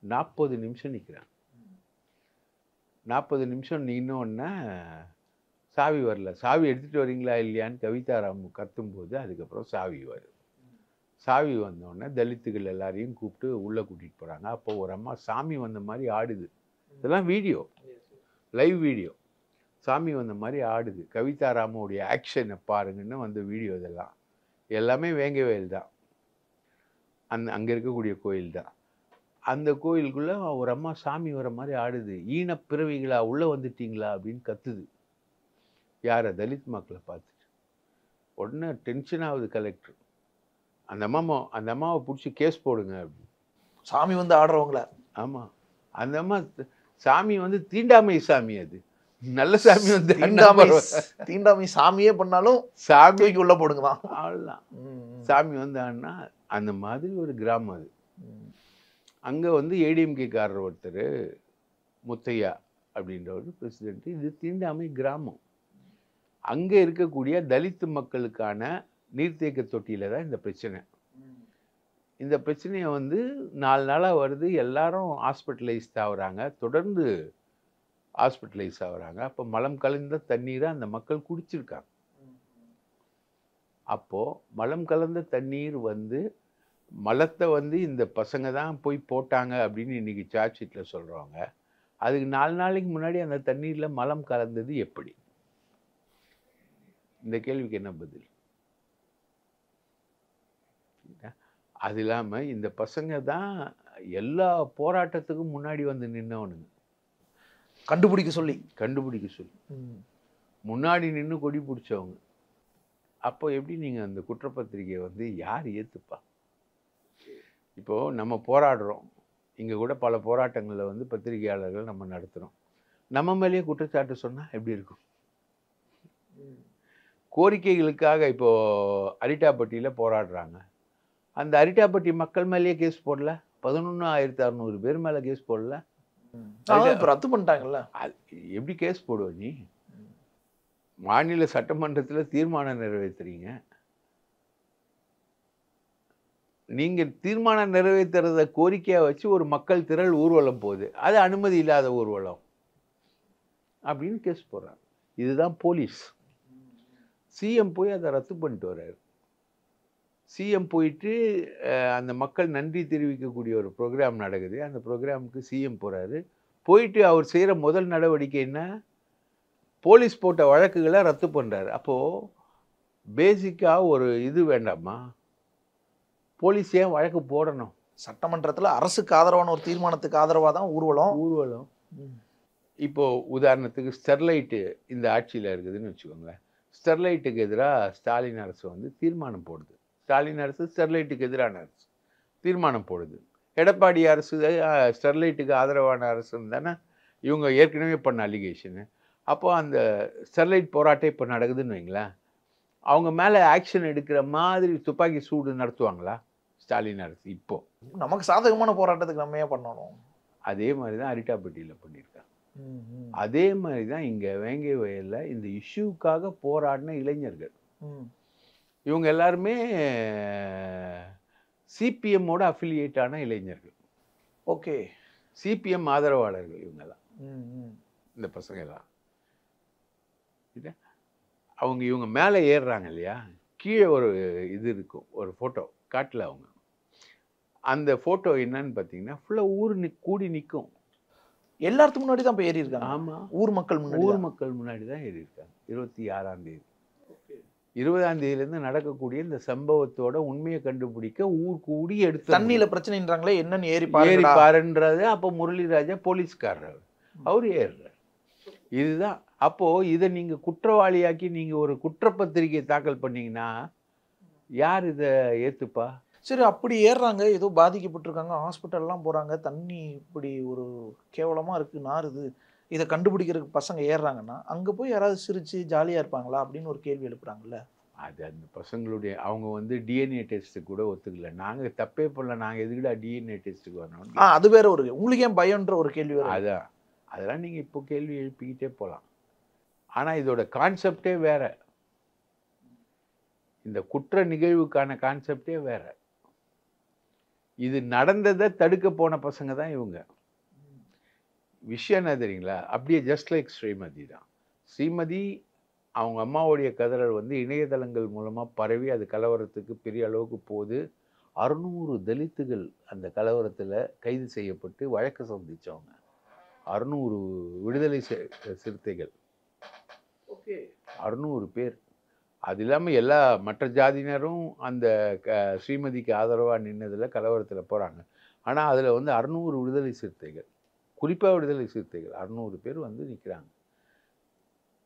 40 நிமிஷம் நிற்கிறாங்க. 40 நிமிஷம் நின்னோடனே சாவி வரல. சாவி எடுத்துகிட்டு வரீங்களா இல்லையான்னு கவிதா ராமு கத்தும்போது அதுக்கப்புறம் சாவி வருது. சாவி வந்தோடனே தலித்துகள் எல்லாரையும் கூப்பிட்டு உள்ளே கூட்டிகிட்டு போகிறாங்க. அப்போ ஒரு அம்மா சாமி வந்த மாதிரி ஆடுது. இதெல்லாம் வீடியோ, லைவ் வீடியோ. சாமி வந்த மாதிரி ஆடுது. கவிதா ராமுடைய ஆக்ஷனை பாருங்கன்னு வந்த வீடியோ. இதெல்லாம் எல்லாமே வேங்கை வயல் தான், அங்கே இருக்கக்கூடிய கோயில் தான். அந்த கோயிலுக்குள்ளே ஒரு அம்மா சாமி வர மாதிரி ஆடுது. ஈனப்பிறவிகளா உள்ளே வந்துட்டீங்களா அப்படின்னு கத்துது. யாரை? தலித் மக்களை பார்த்துட்டு. உடனே டென்ஷன் ஆகுது கலெக்டர். அந்த அம்மாவை பிடிச்சி கேஸ் போடுங்க அப்படி. சாமி வந்து ஆடுறவங்கள. ஆமாம், அந்த அம்மா சாமி வந்து தீண்டாமை சாமி, அது நல்ல சாமி வந்து தீண்டாமை சாமியே பண்ணாலும் சாமிக்கு உள்ள போடுங்க தான். அவ்வளோதான். சாமி வந்து ஆனா அந்த மாதிரி ஒரு கிராமம் அது. அங்கே வந்து ஏடிஎம்கேக்காரர் ஒருத்தர் முத்தையா அப்படின்றவர் பிரசிடென்ட். இது தீண்டாமை கிராமம். அங்கே இருக்கக்கூடிய தலித்து மக்களுக்கான நீர்த்தேக்க தொட்டியில் தான் இந்த பிரச்சனை. இந்த பிரச்சனையை வந்து 4 நாளாக வருது. எல்லாரும் ஹாஸ்பிட்டலைஸ் ஆகுறாங்க, தொடர்ந்து ஹாஸ்பிட்டலைஸ் ஆகுறாங்க. அப்போ மலம் கலந்த தண்ணீரை அந்த மக்கள் குடிச்சிருக்காங்க. அப்போது மலம் கலந்த தண்ணீர் வந்து மலத்தை வந்து இந்த பசங்க தான் போய் போட்டாங்க அப்படின்னு இன்றைக்கி சார்ஜ் ஷீட்டில் சொல்கிறவங்க. அதுக்கு 4 நாளைக்கு முன்னாடி அந்த தண்ணீரில் மலம் கலந்தது எப்படி? இந்த கேள்விக்கு என்ன பதில்? அது இல்லாமல் இந்த பசங்க தான் எல்லா போராட்டத்துக்கும் முன்னாடி வந்து நின்னவனுங்க. கண்டுபிடிக்க சொல்லி முன்னாடி நின்று கொடி பிடிச்சவங்க. அப்போ எப்படி நீங்கள் அந்த குற்றப்பத்திரிகையை வந்து யார் ஏற்றுப்பா? இப்போது நம்ம போராடுறோம், இங்கே கூட பல போராட்டங்களில் வந்து பத்திரிகையாளர்கள் நம்ம நடத்துகிறோம். நம்ம மேலேயே குற்றச்சாட்டு சொன்னால் எப்படி இருக்கும்? கோரிக்கைகளுக்காக இப்போது அரிட்டாப்பட்டியில் போராடுறாங்க. அந்த அரிட்டாப்பட்டி மக்கள் மேலேயே கேஸ் போடல? 11,600 பேர் மேலே கேஸ் போடல? ரத்து பண்ணிட்டாங்கல்ல. எப்படி கேஸ் போடுவ நீ? மாநில சட்டமன்றத்தில் தீர்மானம் நிறைவேற்றுறீங்க. நீங்கள் தீர்மானம் நிறைவேற்றுறத கோரிக்கையாக வச்சு ஒரு மக்கள் திரள் ஊர்வலம் போகுது, அது அனுமதி இல்லாத ஊர்வலம் அப்படின்னு கேஸ் போடுறாங்க. இதுதான் போலீஸ். சிஎம் போய் அதை ரத்து பண்ணிட்டு வர்றாரு. சிஎம் போயிட்டு அந்த மக்கள் நன்றி தெரிவிக்கக்கூடிய ஒரு ப்ரோக்ராம் நடக்குது. அந்த ப்ரோக்ராமுக்கு சிஎம் போகிறாரு. போயிட்டு அவர் செய்கிற முதல் நடவடிக்கை என்ன? போலீஸ் போட்ட வழக்குகளை ரத்து பண்ணுறாரு. அப்போது பேசிக்காக ஒரு இது வேண்டாமா? போலீஸ் ஏன் வழக்கு போடணும்? சட்டமன்றத்தில் அரசுக்கு ஆதரவான ஒரு தீர்மானத்துக்கு ஆதரவாக தான் ஊர்வலம். இப்போது உதாரணத்துக்கு ஸ்டெர்லைட்டு இந்த ஆட்சியில் இருக்குதுன்னு வச்சுக்கோங்க. ஸ்டெர்லைட்டுக்கு எதிராக ஸ்டாலின் அரசு வந்து தீர்மானம் போடுது. ஸ்டாலின் அரசு ஸ்டெர்லைட்டுக்கு எதிரான அரசு தீர்மானம் போடுது. எடப்பாடி அரசு ஸ்டெர்லைட்டுக்கு ஆதரவான அரசுன்னு தானே இவங்க ஏற்கனவே பண்ண அலிகேஷனு. அப்போது அந்த ஸ்டெர்லைட் போராட்டம் இப்போ நடக்குதுன்னு வைங்களேன், அவங்க மேலே ஆக்ஷன் எடுக்கிற மாதிரி துப்பாக்கி சூடு நடத்துவாங்களா ஸ்டாலின் அரசு? இப்போது நமக்கு சாதகமான போராட்டத்துக்கு நம்ம ஏன் பண்ணணும்? அதே மாதிரி தான் அரிட்டாப்பட்டியில் பண்ணியிருக்காங்க. அதே மாதிரி தான் இங்கே வேங்கை வயலில் இந்த இஷ்யூக்காக போராடின இளைஞர்கள். இவங்க எல்லாருமே சிபிஎம்மோட அஃபிலியேட்டான இளைஞர்கள். ஓகே, சிபிஎம் ஆதரவாளர்கள் இவங்கெல்லாம். இந்த பசங்க எல்லாம் அவங்க இவங்க மேலே ஏறுறாங்க இல்லையா, கீழே ஒரு இது இருக்கும், ஒரு ஃபோட்டோ காட்டில் அவங்க. அந்த ஃபோட்டோ என்னன்னு பார்த்தீங்கன்னா ஃபுல்லாக ஊர் கூடி நிற்கும். எல்லாத்துக்கும் முன்னாடி தான் இப்போ ஏறி இருக்காங்க. ஆமாம், ஊர் மக்கள் முன்னாடி தான் ஏறி இருக்காங்க. 26ஆம் தேதி 20ஆம் தேதியிலேருந்து நடக்கக்கூடிய இந்த சம்பவத்தோட உண்மையை கண்டுபிடிக்க ஊர் கூடி எடுத்து தண்ணியில பிரச்சனைன்றாங்களே, என்னன்னு ஏறி பாருன்றது. அப்போ முரளிராஜா போலீஸ்காரர், அவர் ஏறுறார். இதுதான். அப்போது இதை நீங்கள் குற்றவாளியாக்கி நீங்கள் ஒரு குற்றப்பத்திரிகை தாக்கல் பண்ணீங்கன்னா யார் இதை ஏற்றுப்பா? சரி, அப்படி ஏறுறாங்க, ஏதோ பாதிக்கப்பட்டிருக்காங்க, ஹாஸ்பிட்டல்லாம் போகிறாங்க, தண்ணி இப்படி ஒரு கேவலமாக இருக்குது, நாறுது, இதை கண்டுபிடிக்கிறதுக்கு பசங்க ஏறுறாங்கன்னா அங்கே போய் யாராவது சிரித்து ஜாலியாக இருப்பாங்களா அப்படின்னு ஒரு கேள்வி எழுப்புறாங்கல்ல. அது அந்த பசங்களுடைய அவங்க வந்து டிஎன்ஏ டெஸ்ட்டு கூட ஒத்துக்கல. நாங்கள் தப்பே பண்ணல, நாங்கள் எதுக்குடா டிஎன்ஏ டெஸ்ட்டுக்கு வரணும்? அது வேற ஒரு, உங்களுக்கு ஏன் பயம்ன்ற ஒரு கேள்வி வரும். அதான், அதெல்லாம் நீங்கள் இப்போ கேள்வி எழுப்பிக்கிட்டே போகலாம். ஆனால் இதோட கான்செப்டே வேற. இந்த குற்ற நிகழ்வுக்கான கான்செப்டே வேற. இது நடந்ததை தடுக்க போன பசங்க தான் இவங்க. விஷயம் என்ன தெரியுங்களா? அப்படியே ஜஸ்ட் லைக் ஸ்ரீமதி தான். ஸ்ரீமதி அவங்க அம்மாவுடைய கதறல் வந்து இணையதளங்கள் மூலமாக பரவி அது கலவரத்துக்கு பெரிய அளவுக்கு போகுது. 600 தலித்துகள் அந்த கலவரத்தில் கைது செய்யப்பட்டு வழக்கு சந்தித்தவங்க. 600 விடுதலை சிறுத்தைகள், 600 பேர். அது இல்லாமல் எல்லா மற்ற ஜாதியினரும் அந்த ஸ்ரீமதிக்கு ஆதரவாக நின்னதில் கலவரத்தில் போகிறாங்க. ஆனால் அதில் வந்து 600 விடுதலை சிறுத்தைகள், குறிப்பாக விடுதலை சிறுத்தைகள் 600 பேர் வந்து நிற்கிறாங்க.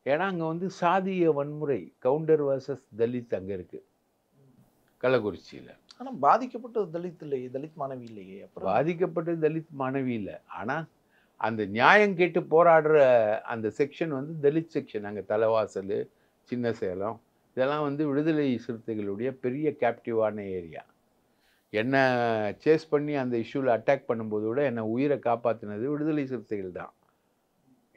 ஏன்னா அங்கே வந்து சாதிய வன்முறை, கவுண்டர் வர்சஸ் தலித் அங்கே இருக்குது கள்ளக்குறிச்சியில். ஆனால் பாதிக்கப்பட்டது தலித் இல்லையே, தலித் மாணவி இல்லையே. அப்புறம் பாதிக்கப்பட்டது தலித் மாணவி இல்லை. ஆனால் அந்த நியாயம் கேட்டு போராடுற அந்த செக்ஷன் வந்து தலித் செக்ஷன். அங்கே தலைவாசல், சின்ன சேலம் இதெல்லாம் வந்து விடுதலை சிறுத்தைகளுடைய பெரிய கேப்டிவான ஏரியா. என்னை சேஸ் பண்ணி அந்த இஷ்யூவில் அட்டாக் பண்ணும்போது கூட என்னை உயிரை காப்பாற்றினது விடுதலை சிறுத்தைகள் தான்.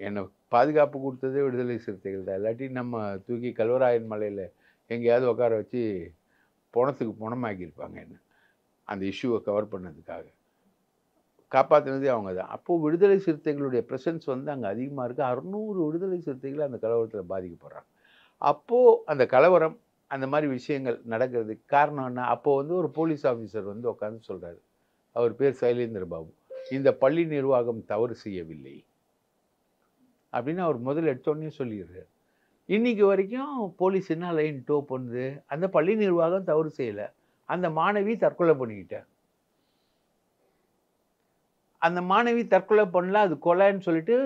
என்னை பாதுகாப்பு கொடுத்ததே விடுதலை சிறுத்தைகள் தான். இல்லாட்டி நம்ம தூக்கி கல்வராயன் மலையில் எங்கேயாவது உட்கார வச்சு பணத்துக்கு பணமாக்கியிருப்பாங்க. என்ன அந்த இஷ்யூவை கவர் பண்ணதுக்காக காப்பாற்றினதே அவங்க தான். அப்போது விடுதலை சிறுத்தைகளுடைய ப்ரெசன்ஸ் வந்து அங்கே அதிகமாக இருக்குது. 600 விடுதலை சிறுத்தைகள் அந்த கலவரத்தில் பாதிக்கப்படுறாங்க. அப்போது அந்த கலவரம் அந்த மாதிரி விஷயங்கள் நடக்கிறதுக்கு காரணம் என்ன? அப்போது வந்து ஒரு போலீஸ் ஆஃபீஸர் வந்து உட்காந்து சொல்கிறாரு, அவர் பேர் சைலேந்திர பாபு, இந்த பள்ளி நிர்வாகம் தவறு செய்யவில்லை அப்படின்னு அவர் முதல்ல எடுத்தோடனே சொல்லிடுறாரு. இன்றைக்கி வரைக்கும் போலீஸ் என்ன லைன் டோ பண்ணுது? அந்த பள்ளி நிர்வாகம் தவறு செய்யலை, அந்த மாணவி தற்கொலை பண்ணிக்கிட்டேன், அந்த மாணவி தற்கொலை பண்ணல, அது கொலைன்னு சொல்லிட்டு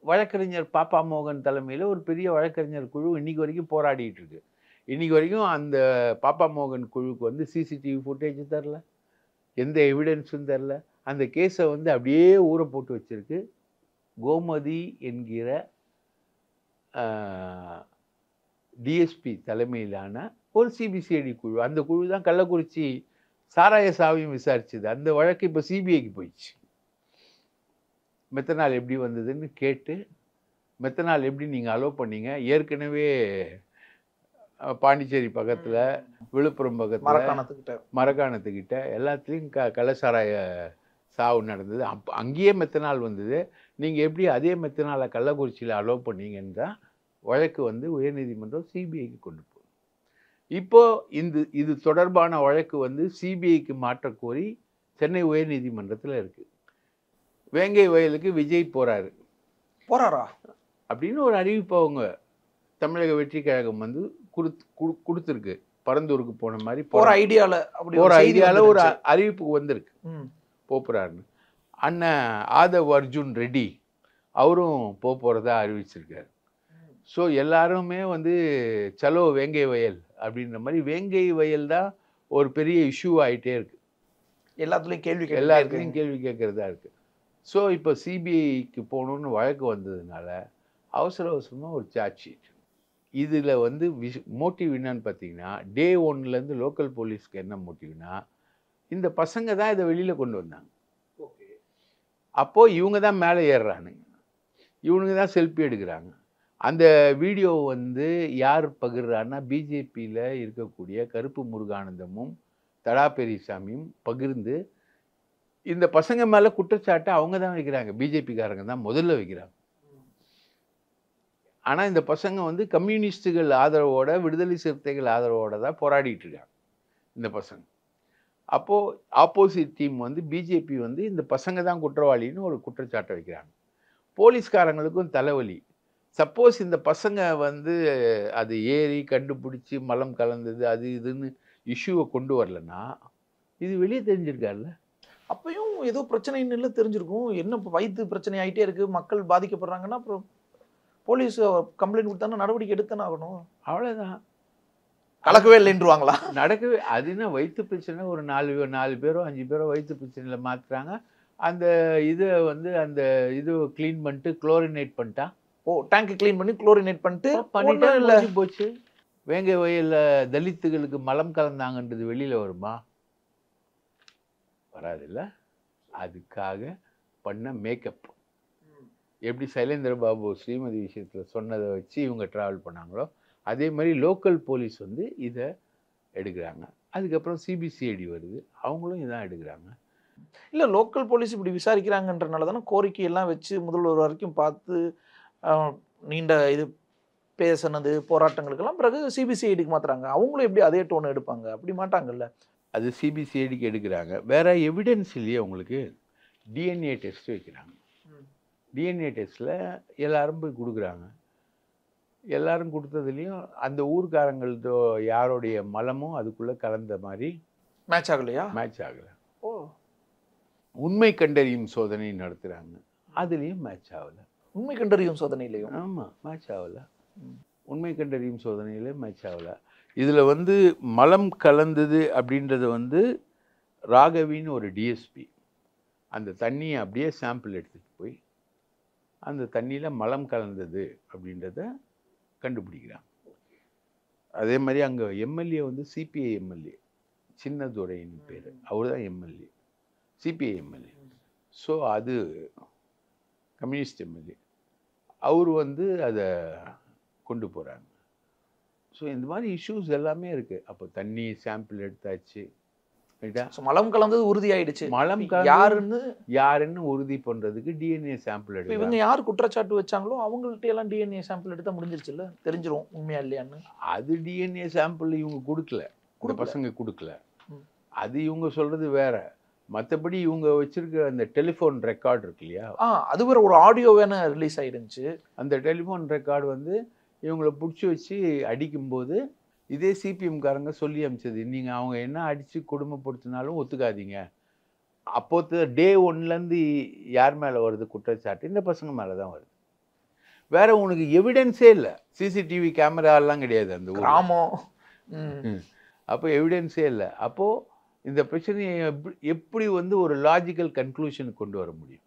வழக்கறிஞர் பாப்பா மோகன் தலைமையில் ஒரு பெரிய வழக்கறிஞர் குழு இன்றைக்கி வரைக்கும் போராடிட்டு இருக்கு. இன்றைக்கி வரைக்கும் அந்த பாப்பா மோகன் குழுவுக்கு வந்து சிசிடிவி ஃபுட்டேஜ் தரல, எந்த எவிடன்ஸும் தரல. அந்த கேஸை வந்து அப்படியே ஊற போட்டு வச்சுருக்கு. கோமதி என்கிற டிஎஸ்பி தலைமையிலான ஒரு சிபிசிஐடி குழு. அந்த குழு தான் கள்ளக்குறிச்சி சாராய சாவையும் விசாரிச்சுது. அந்த வழக்கு இப்போ சிபிஐக்கு போயிடுச்சு. மெத்தனால் எப்படி வந்ததுன்னு கேட்டு, மெத்தனால் எப்படி நீங்கள் அலோவ் பண்ணீங்க? ஏற்கனவே பாண்டிச்சேரி பக்கத்தில், விழுப்புரம் பக்கத்தில், மரக்காணத்துக்கிட்ட எல்லாத்துலேயும் கள்ளசாராய சாவு நடந்தது. அங்கேயே மெத்தனால் வந்தது. நீங்கள் எப்படி அதே மெத்தனாலை கள்ளக்குறிச்சியில் அலோவ் பண்ணீங்கன்னு தான் வழக்கு வந்து உயர்நீதிமன்றம் சிபிஐக்கு கொண்டு போகுது. இப்போது இது தொடர்பான வழக்கு வந்து சிபிஐக்கு மாற்றக்கோரி சென்னை உயர்நீதிமன்றத்தில் இருக்குது. வேங்கை வயலுக்கு விஜய் போறாரா அப்படின்னு ஒரு அறிவிப்பு அவங்க தமிழக வெற்றி கழகம் வந்து கொடுத்துருக்கு. பரந்தூருக்கு போன மாதிரி போகிற ஐடியாவில் ஒரு அறிவிப்பு வந்திருக்கு போகிறாருன்னு. அண்ணன் ஆதவ் அர்ஜுன் ரெட்டி அவரும் போகிறதா அறிவிச்சிருக்காரு. ஸோ எல்லாருமே வந்து சலோ வேங்கை வயல் அப்படின்ற மாதிரி வேங்கை வயல் தான் ஒரு பெரிய இஷ்யூ ஆகிட்டே இருக்குது. எல்லாத்துலேயும் கேள்வி கேட்குறதா இருக்குது. ஸோ இப்போ சிபிஐக்கு போகணுன்னு வழக்கு வந்ததுனால அவசரமாக ஒரு சார்ஜ் ஷீட். இதில் வந்து மோட்டிவ் என்னன்னு பார்த்தீங்கன்னா, டே 1லேருந்து லோக்கல் போலீஸ்க்கு என்ன மோட்டிவ்னா, இந்த பசங்க தான் இதை வெளியில் கொண்டு வந்தாங்க. அப்போது இவங்க தான் மேலே ஏறுறானுங்க, இவனுங்க தான் செல்ஃபி எடுக்கிறாங்க. அந்த வீடியோ வந்து யார் பகிர்றான்னா, பிஜேபியில் இருக்கக்கூடிய கருப்பு முருகானந்தமும் தடா பெரியசாமியும் பகிர்ந்து இந்த பசங்க மேலே குற்றச்சாட்டை அவங்க தான் வைக்கிறாங்க. பிஜேபிக்காரங்க தான் முதல்ல வைக்கிறாங்க. ஆனால் இந்த பசங்க வந்து கம்யூனிஸ்டுகள் ஆதரவோட, விடுதலை சிறுத்தைகள் ஆதரவோட தான் போராடிட்டு இருக்காங்க இந்த பசங்க. அப்போது ஆப்போசிட் டீம் வந்து பிஜேபி வந்து இந்த பசங்க தான் குற்றவாளின்னு ஒரு குற்றச்சாட்டை வைக்கிறாங்க. போலீஸ்காரங்களுக்கும் தலைவலி. சப்போஸ் இந்த பசங்க வந்து அது ஏறி கண்டுபிடிச்சி மலம் கலந்தது அது இதுன்னு இஷ்யூவை கொண்டு வரலன்னா இது வெளியே தெரிஞ்சிருக்காருல்ல. அப்பயும் ஏதோ பிரச்சனைன்னு தெரிஞ்சிருக்கும். என்ன இப்போ வயிற்று பிரச்சனை ஆகிட்டே இருக்குது, மக்கள் பாதிக்கப்படுறாங்கன்னா அப்புறம் போலீஸ் கம்ப்ளைண்ட் கொடுத்தாங்கன்னா நடவடிக்கை எடுத்தானே ஆகணும். அவ்வளோதான். கலக்கவே இல்லைன்றுவாங்களா? நடக்கவே. அது என்ன வயிற்று பிரச்சனை, ஒரு 4 பேரோ 5 பேரோ வயிற்று பிரச்சனையில் மாற்றுறாங்க. அந்த இதை வந்து அந்த இது க்ளீன் பண்ணிட்டு குளோரினேட் பண்ணிட்டா. டேங்க் க்ளீன் பண்ணி குளோரினேட் பண்ணிட்டு இல்லை போச்சு. வேங்கை வயலில் தலித்துகளுக்கு மலம் கலந்தாங்கன்றது வெளியில் வருமா? வராதில்ல. அதுக்காக பண்ண மேக்கப். எப்படி சைலேந்திர பாபு ஸ்ரீமதி விஷயத்தில் சொன்னதை வச்சு இவங்க ட்ராவல் பண்ணாங்களோ அதே மாதிரி லோக்கல் போலீஸ் வந்து இதை எடுக்கிறாங்க. அதுக்கப்புறம் சிபிசிஐடி வருது, அவங்களும் இதான் எடுக்கிறாங்க. இல்லை லோக்கல் போலீஸ் இப்படி விசாரிக்கிறாங்கன்றனால தானே கோரிக்கையெல்லாம் வச்சு முதல்வர் வரைக்கும் பார்த்து நீண்ட இது பேசினது போராட்டங்களுக்கெல்லாம் பிறகு சிபிசிஐடிக்கு மாற்றுறாங்க. அவங்களும் எப்படி அதே டோன் எடுப்பாங்க? அப்படி மாட்டாங்கல்ல. அது சிபிசிஐடிக்கு எடுக்கிறாங்க. வேறு எவிடன்ஸ் இல்லையே உங்களுக்கு. டிஎன்ஏ டெஸ்ட் வைக்கிறாங்க. டிஎன்ஏ டெஸ்ட்டில் எல்லாரும் போய் கொடுக்குறாங்க. எல்லாரும் கொடுத்ததுலேயும் அந்த ஊர்க்காரங்களதோ யாருடைய மலமும் அதுக்குள்ளே கலந்த மாதிரி மேட்ச் ஆகலையா? மேட்ச் ஆகலை. உண்மை கண்டறியும் சோதனை நடத்துகிறாங்க, அதுலேயும் மேட்ச் ஆகலை. உண்மை கண்டறியும் சோதனையிலையும்? ஆமாம், மேட்ச் ஆகலை. உண்மை கண்டறியும் சோதனையிலே மேட்ச் ஆகலை. இதில் வந்து மலம் கலந்தது அப்படின்றது வந்து ராகவின்னு ஒரு டிஎஸ்பி அந்த தண்ணியை அப்படியே சாம்பிள் எடுத்துகிட்டு போய் அந்த தண்ணியில் மலம் கலந்தது அப்படின்றத கண்டுபிடிக்கிறாங்க. அதே மாதிரி அங்கே எம்எல்ஏ வந்து சிபிஐ எம்எல்ஏ சின்னதுரைன்னு பேர், அவர் தான் எம்எல்ஏ, சிபிஐ எம்எல்ஏ. ஸோ அது கம்யூனிஸ்ட் எம்எல்ஏ, அவர் வந்து அதை கொண்டு போகிறாங்க. ஸோ இந்த மாதிரி இஷ்யூஸ் எல்லாமே இருக்குது. அப்போ தண்ணி சாம்பிள் எடுத்தாச்சு, ரைட்டா? மலம் கலந்தது உறுதி ஆயிடுச்சு. மலம் யாருன்னு உறுதி பண்ணுறதுக்கு டிஎன்ஏ சாம்பிள் எடுத்து இவங்க யார் குற்றச்சாட்டு வச்சாங்களோ அவங்கள்ட்ட எல்லாம் டிஎன்ஏ சாம்பிள் எடுத்தால் முடிஞ்சிருச்சுல்ல, தெரிஞ்சிரும் உண்மையா இல்லையான்னு. அது டிஎன்ஏ சாம்பிள் இவங்க கொடுக்கல, பசங்க கொடுக்கல. அது இவங்க சொல்கிறது வேற. மற்றபடி இவங்க வச்சிருக்கிற அந்த டெலிஃபோன் ரெக்கார்டு இருக்கு இல்லையா, அது வேற ஒரு ஆடியோ வேணா ரிலீஸ் ஆயிடுச்சு. அந்த டெலிஃபோன் ரெக்கார்டு வந்து இவங்களை பிடிச்சி வச்சு அடிக்கும்போது இதே சிபிஎம்காரங்க சொல்லி அமிச்சது, நீங்கள் அவங்க என்ன அடித்து கொடுமைப்படுத்தினாலும் ஒத்துக்காதீங்க. அப்போது டே 1லேருந்து யார் மேலே வருது குற்றச்சாட்டு? இந்த பசங்க மேலே தான் வருது. வேற உனக்கு எவிடன்ஸே இல்லை, சிசிடிவி கேமராலாம் கிடையாது அந்த கிராமம். அப்போ எவிடன்ஸே இல்லை. அப்போது இந்த பிரச்சனையை எப்படி வந்து ஒரு லாஜிக்கல் கன்க்ளூஷனுக்கு கொண்டு வர முடியும்?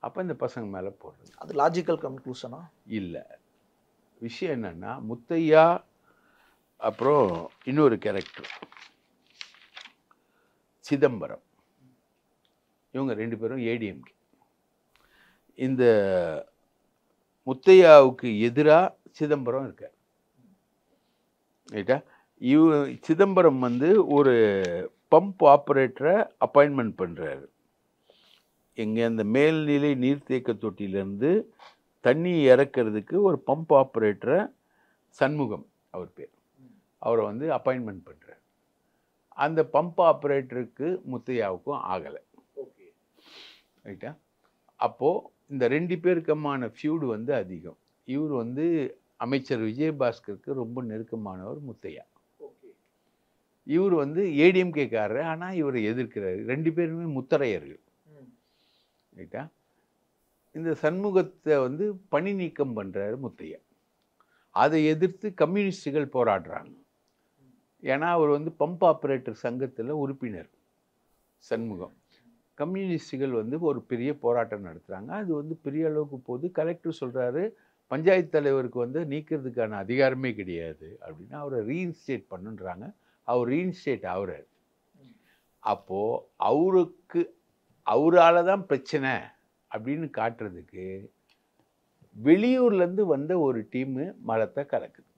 அப்போ இந்த பசங்க மேலே போடுறது அது லாஜிக்கல் கன்க்ளூஷனா இல்லை. விஷயம் என்னன்னா, முத்தையா அப்புறம் இன்னொரு கேரக்டர் சிதம்பரம், இவங்க 2 பேரும் ஏடிஎம்கே. இந்த முத்தையாவுக்கு எதிராக சிதம்பரம் இருக்கார், ரைட்டா? சிதம்பரம் வந்து ஒரு பம்ப் ஆப்ரேட்டரை அப்பாயின்மெண்ட் பண்ணுறாரு. எங்கே அந்த மேல்நிலை நீர்த்தேக்க தொட்டியிலேருந்து தண்ணி இறக்கிறதுக்கு ஒரு பம்ப் ஆப்ரேட்டரை, சண்முகம் அவர் பேர், அவரை வந்து அப்பாயின்மெண்ட் பண்ணுறாரு. அந்த பம்ப் ஆப்ரேட்டருக்கு முத்தையாவுக்கும் ஆகலை, ரைட்டா? அப்போது இந்த 2 பேருக்குமான ஃபியூடு வந்து அதிகம். இவர் வந்து அமைச்சர் விஜயபாஸ்கருக்கு ரொம்ப நெருக்கமானவர் முத்தையா. இவர் வந்து ஏடிஎம்கேக்காரர், ஆனால் இவரை எதிர்க்கிறாரு. 2 பேருமே முத்தரையர்கள், ரைட்டா? இந்த சண்முகத்தை வந்து பணி நீக்கம் பண்ணுறாரு முத்தையா. அதை எதிர்த்து கம்யூனிஸ்டுகள் போராடுறாங்க. ஏன்னா அவர் வந்து பம்ப் ஆப்ரேட்டர் சங்கத்தில் உறுப்பினர் சண்முகம். கம்யூனிஸ்டுகள் வந்து ஒரு பெரிய போராட்டம் நடத்துகிறாங்க. அது வந்து பெரிய அளவுக்கு போகுது. கலெக்டர் சொல்கிறாரு, பஞ்சாயத்து தலைவருக்கு வந்து நீக்கிறதுக்கான அதிகாரமே கிடையாது அப்படின்னு, அவரை ரீஇன்ஸ்டேட் பண்ணுன்றாங்க. அவர் ரீஇன்ஸ்டேட் ஆகுறாரு. அப்போது அவரால் தான் பிரச்சனை அப்படின்னு காட்டுறதுக்கு வெளியூர்லேருந்து வந்த ஒரு டீமு மலத்தை கலக்குது.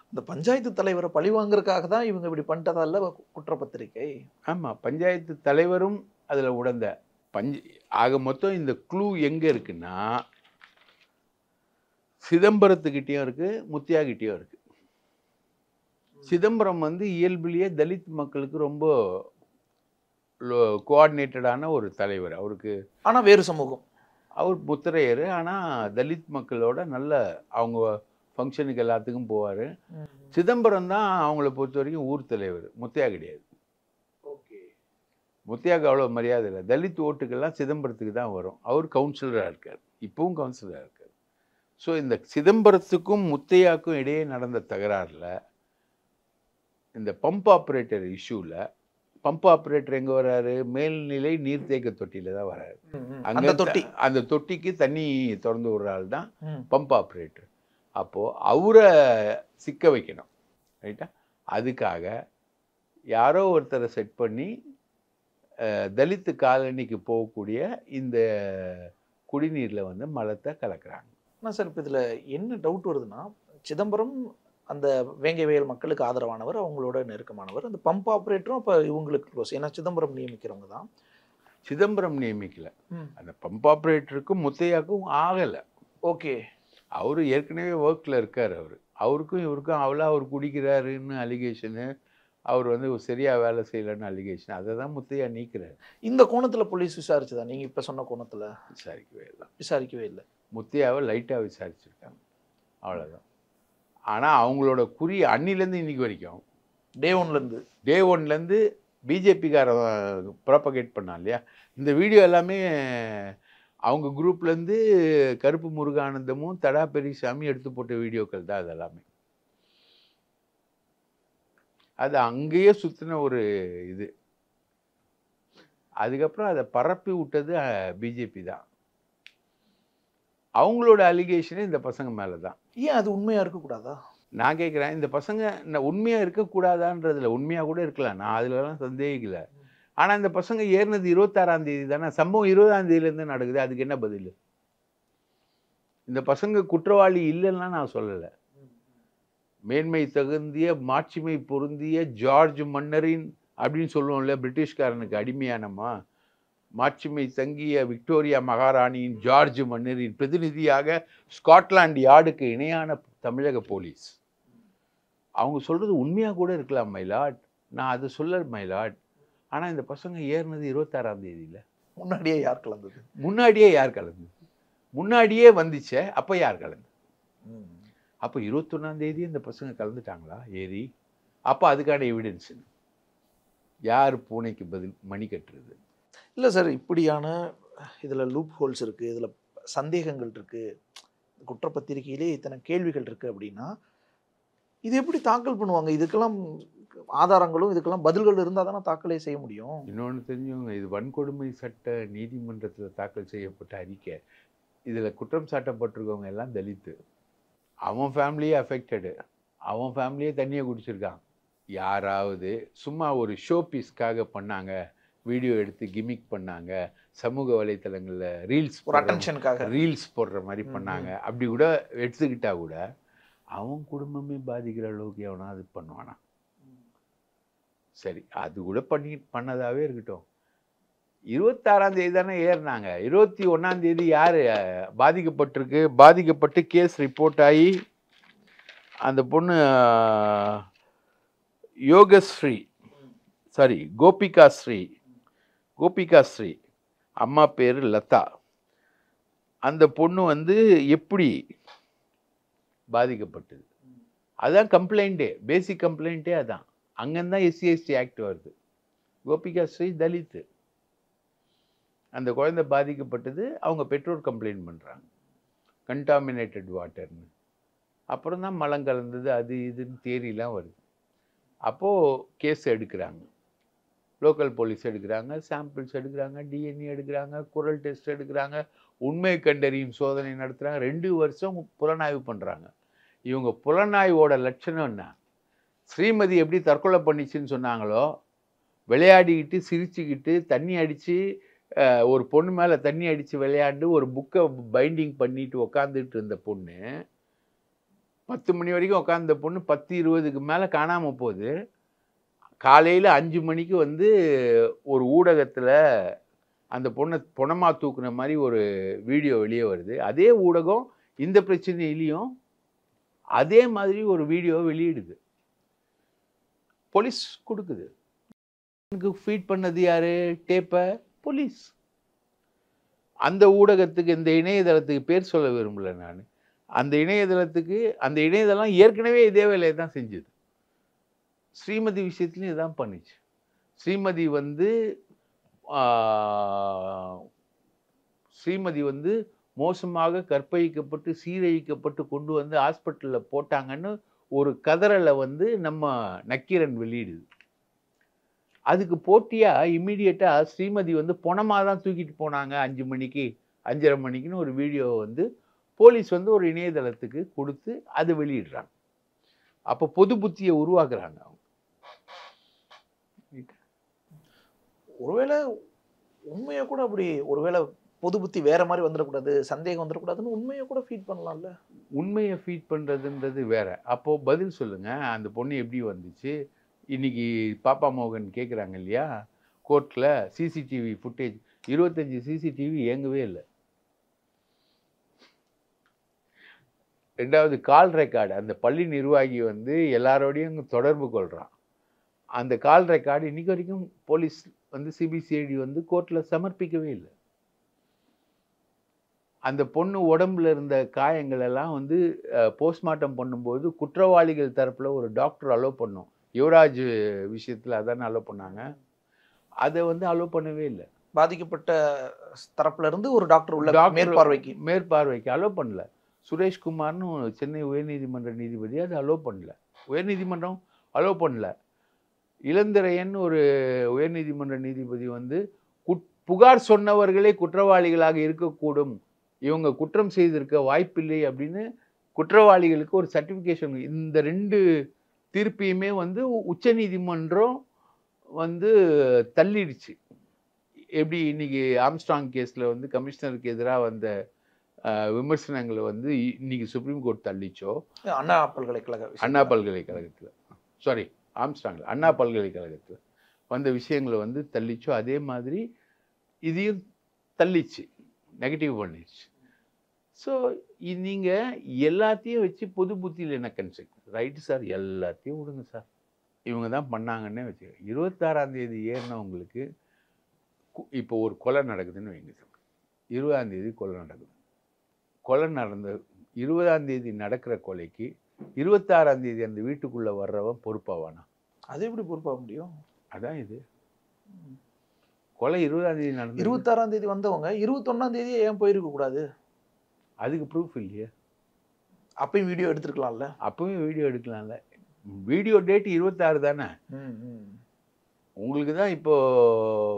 அந்த பஞ்சாயத்து தலைவரை பழி வாங்குறதுக்காக தான் இவங்க இப்படி பண்ணிட்டதால குற்றப்பத்திரிக்கை. ஆமாம், பஞ்சாயத்து தலைவரும் அதில் உடந்த ஆக மொத்தம் இந்த க்ளூ எங்கே இருக்குன்னா, சிதம்பரத்துக்கிட்டேயும் இருக்குது, முத்தியாகிட்டேயும் இருக்குது. சிதம்பரம் வந்து இயல்பிலேயே தலித் மக்களுக்கு ரொம்ப கோஆர்டினேட்டடான ஒரு தலைவர். அவருக்கு ஆனால் வேறு சமூகம், அவர் முத்திரையர், ஆனால் தலித் மக்களோட நல்ல அவங்க ஃபங்க்ஷனுக்கு எல்லாத்துக்கும் போவார். சிதம்பரம் தான் அவங்கள பொறுத்த வரைக்கும் ஊர் தலைவர், முத்தையா கிடையாது. முத்தையாவுக்கு அவ்வளோ மரியாதை இல்லை. தலித் ஓட்டுக்கெல்லாம் சிதம்பரத்துக்கு தான் வரும். அவர் கவுன்சிலராக இருக்கார், இப்பவும் கவுன்சிலராக இருக்கார். ஸோ இந்த சிதம்பரத்துக்கும் முத்தையாவுக்கும் இடையே நடந்த தகராறில் இந்த பம்ப் ஆப்ரேட்டர் இஷ்யூவில், பம்ப் ஆப்ரேட்டர் எங்கே வர்றாரு? மேல்நிலை நீர்த்தேக்க தொட்டியில் தான் வர்றாரு. அங்கே அந்த தொட்டிக்கு தண்ணி திறந்து விடுற ஆள் தான் பம்ப் ஆப்ரேட்டர். அப்போது அவரை சிக்க வைக்கணும், ரைட்டா? அதுக்காக யாரோ ஒருத்தரை செட் பண்ணி தலித்து காலனிக்கு போகக்கூடிய இந்த குடிநீரில் வந்து மலத்தை கலக்கிறாங்க. ஆனால் சார், இப்போ இதில் என்ன டவுட் வருதுன்னா, சிதம்பரம் அந்த வேங்கைவயல் மக்களுக்கு ஆதரவானவர், அவங்களோட நெருக்கமானவர். அந்த பம்ப் ஆப்ரேட்டரும் அப்போ இவங்களுக்கு க்ளோஸ், ஏன்னா சிதம்பரம் நியமிக்கிறவங்க தான். சிதம்பரம் நியமிக்கல, அந்த பம்ப் ஆப்ரேட்டருக்கும் முத்தையாவுக்கும் ஆகலை. ஓகே, அவர் ஏற்கனவே ஒர்க்கில் இருக்கார். அவருக்கும் இவருக்கும் அவ்வளோ அவர் குடிக்கிறாருன்னு அலிகேஷனு, அவர் வந்து சரியாக வேலை செய்யலைன்னு அலிகேஷன். அதை தான் முத்தையா நீக்கிறார். இந்த கோணத்தில் போலீஸ் விசாரிச்சுதா? நீங்கள் இப்போ சொன்ன கோணத்தில் விசாரிக்கவே இல்லை. முத்தையாவை லைட்டாக விசாரிச்சுருக்காங்க, அவ்வளோதான். ஆனால் அவங்களோட குறி அன்னிலேருந்து இன்றைக்கி வரைக்கும் டே ஒன்லேருந்து பிஜேபிக்கார ப்ராப்பகேட் பண்ணான் இல்லையா, இந்த வீடியோ எல்லாமே அவங்க குரூப்லேருந்து கருப்பு முருகானந்தமும் தடா பெரியசாமி எடுத்து போட்ட வீடியோக்கள் தான். அது எல்லாமே அது அங்கேயே சுற்றின ஒரு இது. அதுக்கப்புறம் அதை பரப்பி விட்டது பிஜேபி தான். அவங்களோட அலிகேஷனே இந்த பசங்க மேலே தான். ஏன் அது உண்மையாக இருக்கக்கூடாதா? நான் கேட்குறேன், இந்த பசங்க உண்மையாக இருக்கக்கூடாதான்றதுல உண்மையாக கூட இருக்கலாம், நான் அதுலலாம் சந்தேகிக்கல. ஆனால் இந்த பசங்க ஏறினது 26ஆம் தேதி தானே, சம்பவம் 20ஆம் தேதியிலேருந்து நடக்குது. அதுக்கு என்ன பதில்? இந்த பசங்க குற்றவாளி இல்லைன்னா நான் சொல்லலை. மேன்மை தகுந்திய மாட்சிமை பொருந்திய ஜார்ஜ் மன்னரின் அப்படின்னு சொல்லுவோம்ல, பிரிட்டிஷ்காரனுக்கு அடிமையானம்மா, மாட்சிமை தங்கிய விக்டோரியா மகாராணியின் ஜார்ஜ் மன்னரின் பிரதிநிதியாக ஸ்காட்லாந்து யார்டுக்கு இணையான தமிழக போலீஸ். அவங்க சொல்கிறது உண்மையாக கூட இருக்கலாம் மைலாட், நான் அதை சொல்ல மைலாட். ஆனால் இந்த பசங்க ஏறினது 26ஆம் தேதியில். முன்னாடியே யார் கலந்தது? முன்னாடியே யார் கலந்தது? முன்னாடியே வந்துச்சே, அப்போ யார் கலந்து? அப்போ 21ஆம் தேதி இந்த பசங்க கலந்துட்டாங்களா ஏறி? அப்போ அதுக்கான எவிடன்ஸ் யார் பூனைக்கு பதில் மணி கட்டுறது? இல்லை சார், இப்படியான இதில் லூப் ஹோல்ஸ் இருக்குது, இதில் சந்தேகங்கள் இருக்குது, குற்றப்பத்திரிகையிலே இத்தனை கேள்விகள் இருக்குது அப்படின்னா இது எப்படி தாக்கல் பண்ணுவாங்க? இதுக்கெல்லாம் ஆதாரங்களும் இதுக்கெல்லாம் பதில்கள் இருந்தால் தானே தாக்கலே செய்ய முடியும். இன்னொன்று தெரிஞ்சவங்க, இது வன்கொடுமை சட்ட நீதிமன்றத்தில் தாக்கல் செய்யப்பட்ட அறிக்கை. இதில் குற்றம் சாட்டப்பட்டிருக்கவங்க எல்லாம் தலித்து. அவன் ஃபேமிலியே அஃபெக்டடு, அவன் ஃபேமிலியே தண்ணியை குடிச்சிருக்கான். யாராவது சும்மா ஒரு ஷோ பீஸ்க்காக பண்ணாங்க, வீடியோ எடுத்து கிமிக் பண்ணாங்க, சமூக வலைத்தளங்களில் ரீல்ஸ் போடுற மாதிரி பண்ணாங்க, அப்படி கூட எடுத்துக்கிட்டா கூட அவன் குடும்பமே பாதிக்கிற அளவுக்கு எவனா அது பண்ணுவானா? சரி, அது கூட பண்ணதாவே இருக்கட்டும். 26ஆம் தேதி தானே ஏறினாங்க. 21ஆம் தேதி யார் பாதிக்கப்பட்டிருக்கு? பாதிக்கப்பட்டு கேஸ் ரிப்போர்ட் ஆகி அந்த பொண்ணு கோபிகா ஸ்ரீ அம்மா பேர் லதா. அந்த பொண்ணு எப்படி பாதிக்கப்பட்டது, அதுதான் கம்ப்ளைண்ட்டே, பேசிக் கம்ப்ளைண்ட்டே அதான். அங்கேருந்தான் SC/ST ஆக்ட் வருது. கோபிகா ஸ்ரீ தலித்து, அந்த குழந்தை பாதிக்கப்பட்டது, அவங்க பெற்றோர் கம்ப்ளைண்ட் பண்ணுறாங்க கண்டாமினேட்டட் வாட்டர்னு. அப்புறம் தான் மலம் கலந்தது அது இதுன்னு தேரிலாம் வருது. அப்போது கேஸ் எடுக்கிறாங்க, லோக்கல் போலீஸ் எடுக்கிறாங்க, சாம்பிள்ஸ் எடுக்கிறாங்க, DNA எடுக்கிறாங்க, குரல் டெஸ்ட் எடுக்கிறாங்க, உண்மை கண்டறியும் சோதனை நடத்துகிறாங்க. 2 வருஷம் புலனாய்வு பண்ணுறாங்க. இவங்க புலனாய்வோட லட்சணம் என்ன? ஸ்ரீமதி எப்படி தற்கொலை பண்ணிச்சுன்னு சொன்னாங்களோ, விளையாடிக்கிட்டு சிரிச்சுக்கிட்டு தண்ணி அடித்து, ஒரு பொண்ணு மேலே தண்ணி அடித்து விளையாண்டு ஒரு புக்கை பைண்டிங் பண்ணிட்டு உக்காந்துட்டு இருந்த பொண்ணு, 10 மணி வரைக்கும் உட்காந்த பொண்ணு 10:20க்கு மேலே காணாமல் போகுது. காலையில் 5 மணிக்கு ஒரு ஊடகத்தில் அந்த பொண்ணை பொணமாக தூக்குன மாதிரி ஒரு வீடியோ வெளியே வருது. அதே ஊடகம் இந்த பிரச்சனையிலையும் அதே மாதிரி ஒரு வீடியோ வெளியிடுது, போலீஸ் கொடுக்குது. ஃபீட் பண்ணது யாரு? டேப்பை போலீஸ். அந்த ஊடகத்துக்கு, இந்த இணையதளத்துக்கு பேர் சொல்ல விரும்பல நான், அந்த இணையதளம் ஏற்கனவே இதே வேலையை தான் செஞ்சுது. ஸ்ரீமதி விஷயத்துலையும் இதுதான் பண்ணிச்சு. ஸ்ரீமதி மோசமாக கற்பழிக்கப்பட்டு சீரழிக்கப்பட்டு கொண்டு ஹாஸ்பிட்டலில் போட்டாங்கன்னு ஒரு கதறலை நம்ம நக்கீரன் வெளியிடுது. அதுக்கு போட்டியாக இம்மிடியட்டாக ஸ்ரீமதி பொணமாக தான் தூக்கிட்டு போனாங்க 5 மணிக்கு 5:30 மணிக்குன்னு ஒரு வீடியோ போலீஸ் ஒரு இணையதளத்துக்கு கொடுத்து அதை வெளியிடுறாங்க. அப்போ பொது புத்தியை உருவாக்குறாங்க அவங்க. ஒருவேளை உண்மையை கூட அப்படி, ஒருவேளை பொது புத்தி வேற மாதிரி வந்துடக்கூடாது, சந்தேகம் வந்துடக்கூடாதுன்னு உண்மையை கூட ஃபீட் பண்ணலாம்ல. உண்மையை ஃபீட் பண்ணுறதுன்றது வேற. அப்போது பதில் சொல்லுங்கள், அந்த பொண்ணு எப்படி வந்துச்சு? இன்னைக்கு பாப்பா மோகன் கேட்குறாங்க இல்லையா கோர்ட்டில், சிசிடிவி ஃபுட்டேஜ் 25 சிசிடிவி இயங்கவே இல்லை. 2வது கால் ரெக்கார்டு, அந்த பள்ளி நிர்வாகி எல்லாரோடையும் தொடர்பு கொள்கிறான். அந்த கால் ரெக்கார்டு இன்னைக்கு வரைக்கும் போலீஸ் சிபிசிஐடி கோர்ட்டில் சமர்ப்பிக்கவே இல்லை. அந்த பொண்ணு உடம்புல இருந்த காயங்கள் எல்லாம் போஸ்ட்மார்ட்டம் பண்ணும்போது குற்றவாளிகள் தரப்பில் ஒரு டாக்டர் அலோவ் பண்ணோம். யுவராஜ் விஷயத்தில் அதானே அலோவ் பண்ணாங்க, அதை அலோவ் பண்ணவே இல்லை. பாதிக்கப்பட்ட தரப்புல இருந்து ஒரு டாக்டர் உள்ள மேற்பார்வைக்கு அலோவ் பண்ணல. சுரேஷ்குமார்னு சென்னை உயர்நீதிமன்ற நீதிபதி அதை அலோவ் பண்ணல, உயர்நீதிமன்றம் அலோவ் பண்ணல. இளந்திரையன் ஒரு உயர்நீதிமன்ற நீதிபதி வந்து புகார் சொன்னவர்களே குற்றவாளிகளாக இருக்கக்கூடும், இவங்க குற்றம் செய்திருக்க வாய்ப்பில்லை அப்படின்னு குற்றவாளிகளுக்கு ஒரு சர்டிஃபிகேஷன். இந்த 2 தீர்ப்பையுமே வந்து உச்சநீதிமன்றம் வந்து தள்ளிடுச்சு. எப்படி இன்னைக்கு ஆம்ஸ்ட்ராங் கேஸில் வந்து கமிஷனருக்கு எதிராக வந்த விமர்சனங்களை வந்து இன்னைக்கு சுப்ரீம் கோர்ட் தள்ளிச்சோ, அண்ணா பல்கலைக்கழகத்தில் சாரி ஆம்ஸ்ட்ராங்கில் அண்ணா பல்கலைக்கழகத்தில் வந்த விஷயங்களை வந்து தள்ளிச்சோ, அதே மாதிரி இதையும் தள்ளிச்சு, நெகட்டிவ் பண்ணிடுச்சு. ஸோ நீங்கள் எல்லாத்தையும் வச்சு பொது புத்தியில் என்ன கன்செப்ட் ரைட்டு சார், எல்லாத்தையும் விடுங்க சார், இவங்க தான் பண்ணாங்கன்னே வச்சு 26ஆம் தேதி ஏறினவங்களுக்கு இப்போ ஒரு கொலை நடக்குதுன்னு வைங்க சார், 20ஆம் தேதி கொலை நடக்குது. கொலை நடந்த 20ஆம் தேதி நடக்கிற கொலைக்கு 26ஆம் தேதி அந்த வீட்டுக்குள்ளே வர்றவன் பொறுப்பாவானா? அது எப்படி பொறுப்பாக முடியும்? அதான் இது கொலை 20ஆம் தேதி நடந்து 26ஆம் தேதி வந்தவங்க 21ஆம் தேதியே ஏன் போயிருக்க கூடாது? அதுக்கு ப்ரூஃப் இல்லையே. அப்பயும் வீடியோ எடுத்துருக்கலாம்ல. அப்பவும் வீடியோ எடுக்கலாம்ல. வீடியோ டேட் 26 தானே. உங்களுக்கு தான் இப்போ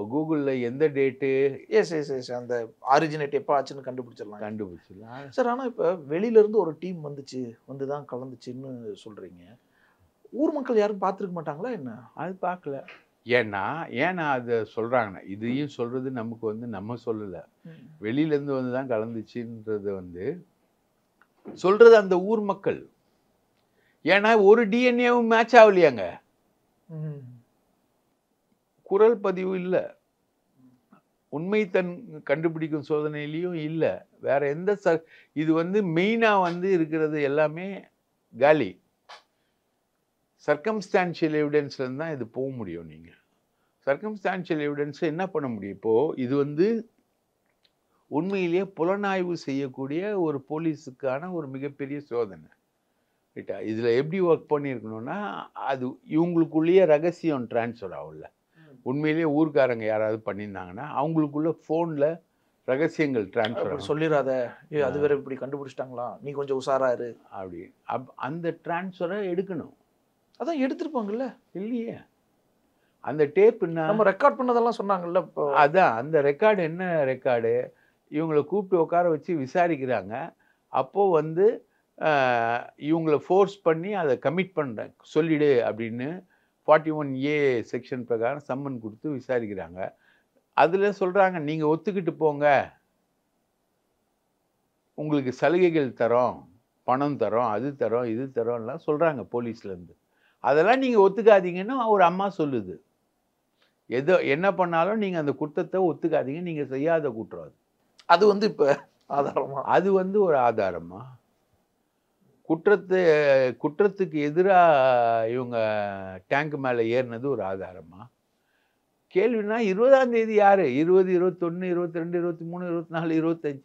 கூகுளில் எந்த டேட்டு எஸ் அந்த ஆரிஜினேட் எப்போ ஆச்சுன்னு கண்டுபிடிச்சிடலாம். சார் ஆனால் இப்போ வெளியிலேருந்து ஒரு டீம் வந்து தான் கலந்துச்சுன்னு சொல்கிறீங்க. ஊர் மக்கள் யாரும் பார்த்துருக்க மாட்டாங்களா என்ன? அது பார்க்கல. ஏன்னா அதை சொல்கிறாங்கன்னா, இதையும் சொல்கிறது நமக்கு வந்து நம்ம சொல்லலை, வெளியிலேருந்து வந்து தான் கலந்துச்சுன்றது வந்து சொல்கிறது அந்த ஊர் மக்கள். ஏன்னா ஒரு டிஎன்ஏவும் மேட்ச் ஆகலையாங்க, குரல் பதிவு இல்லை, உண்மை கண்டுபிடிக்கும் சோதனையிலையும் இல்லை, வேற எந்த இது வந்து மெயினாக வந்து இருக்கிறது எல்லாமே காலி. சர்க்கம்ஸ்டான்ஷியல் எவிடன்ஸ்லேருந்து தான் இது போக முடியும். நீங்கள் சர்க்கம்ஸ்டான்ஷியல் எவிடன்ஸை என்ன பண்ண முடியும்? இப்போது இது வந்து உண்மையிலேயே புலனாய்வு செய்யக்கூடிய ஒரு போலீஸுக்கான ஒரு மிகப்பெரிய சோதனை ரைட்டா. இதில் எப்படி ஒர்க் பண்ணியிருக்கணும்னா, அது இவங்களுக்குள்ளேயே ரகசியம் ட்ரான்ஸ்ஃபர் ஆகல. உண்மையிலேயே ஊர்க்காரங்க யாராவது பண்ணியிருந்தாங்கன்னா அவங்களுக்குள்ள ஃபோனில் ரகசியங்கள் ட்ரான்ஸ்ஃபர் சொல்லிடாத, அது வேற இப்படி கண்டுபிடிச்சிட்டாங்களா, நீ கொஞ்சம் உஷாராரு அப்படி அந்த ட்ரான்ஸ்ஃபரை எடுக்கணும். அதான் எடுத்திருப்பாங்கல்ல. இல்லையே, அந்த டேப் நம்ம ரெக்கார்ட் பண்ணதெல்லாம் சொன்னாங்கல்ல. இப்போ அதான் அந்த ரெக்கார்டு என்ன ரெக்கார்டு, இவங்களை கூப்பிட்டு உட்கார வச்சு விசாரிக்கிறாங்க. அப்போது வந்து இவங்களை ஃபோர்ஸ் பண்ணி அதை கமிட் பண்ணுறேன் சொல்லிடு அப்படின்னு 41A செக்ஷன் பிரகாரம் சம்மன் கொடுத்து விசாரிக்கிறாங்க. அதில் சொல்கிறாங்க, நீங்கள் ஒத்துக்கிட்டு போங்க, உங்களுக்கு சலுகைகள் தரோம், பணம் தரோம், அது தரோம், இது தரோம்லாம் சொல்கிறாங்க போலீஸ்லேருந்து. அதெல்லாம் நீங்கள் ஒத்துக்காதீங்கன்னு ஒரு அம்மா சொல்லுது. எதோ என்ன பண்ணாலும் நீங்கள் அந்த குற்றத்தை ஒத்துக்காதீங்க, நீங்கள் செய்யாத குற்றம் அது வந்து இப்போ ஆதாரமா, அது வந்து ஒரு ஆதாரமா? குற்றத்துக்கு எதிராக இவங்க டேங்க் மேலே ஏறினது ஒரு ஆதாரமா? கேள்வினா 20ஆம் தேதி யார்? 20, 21, 22, 23, 24, 25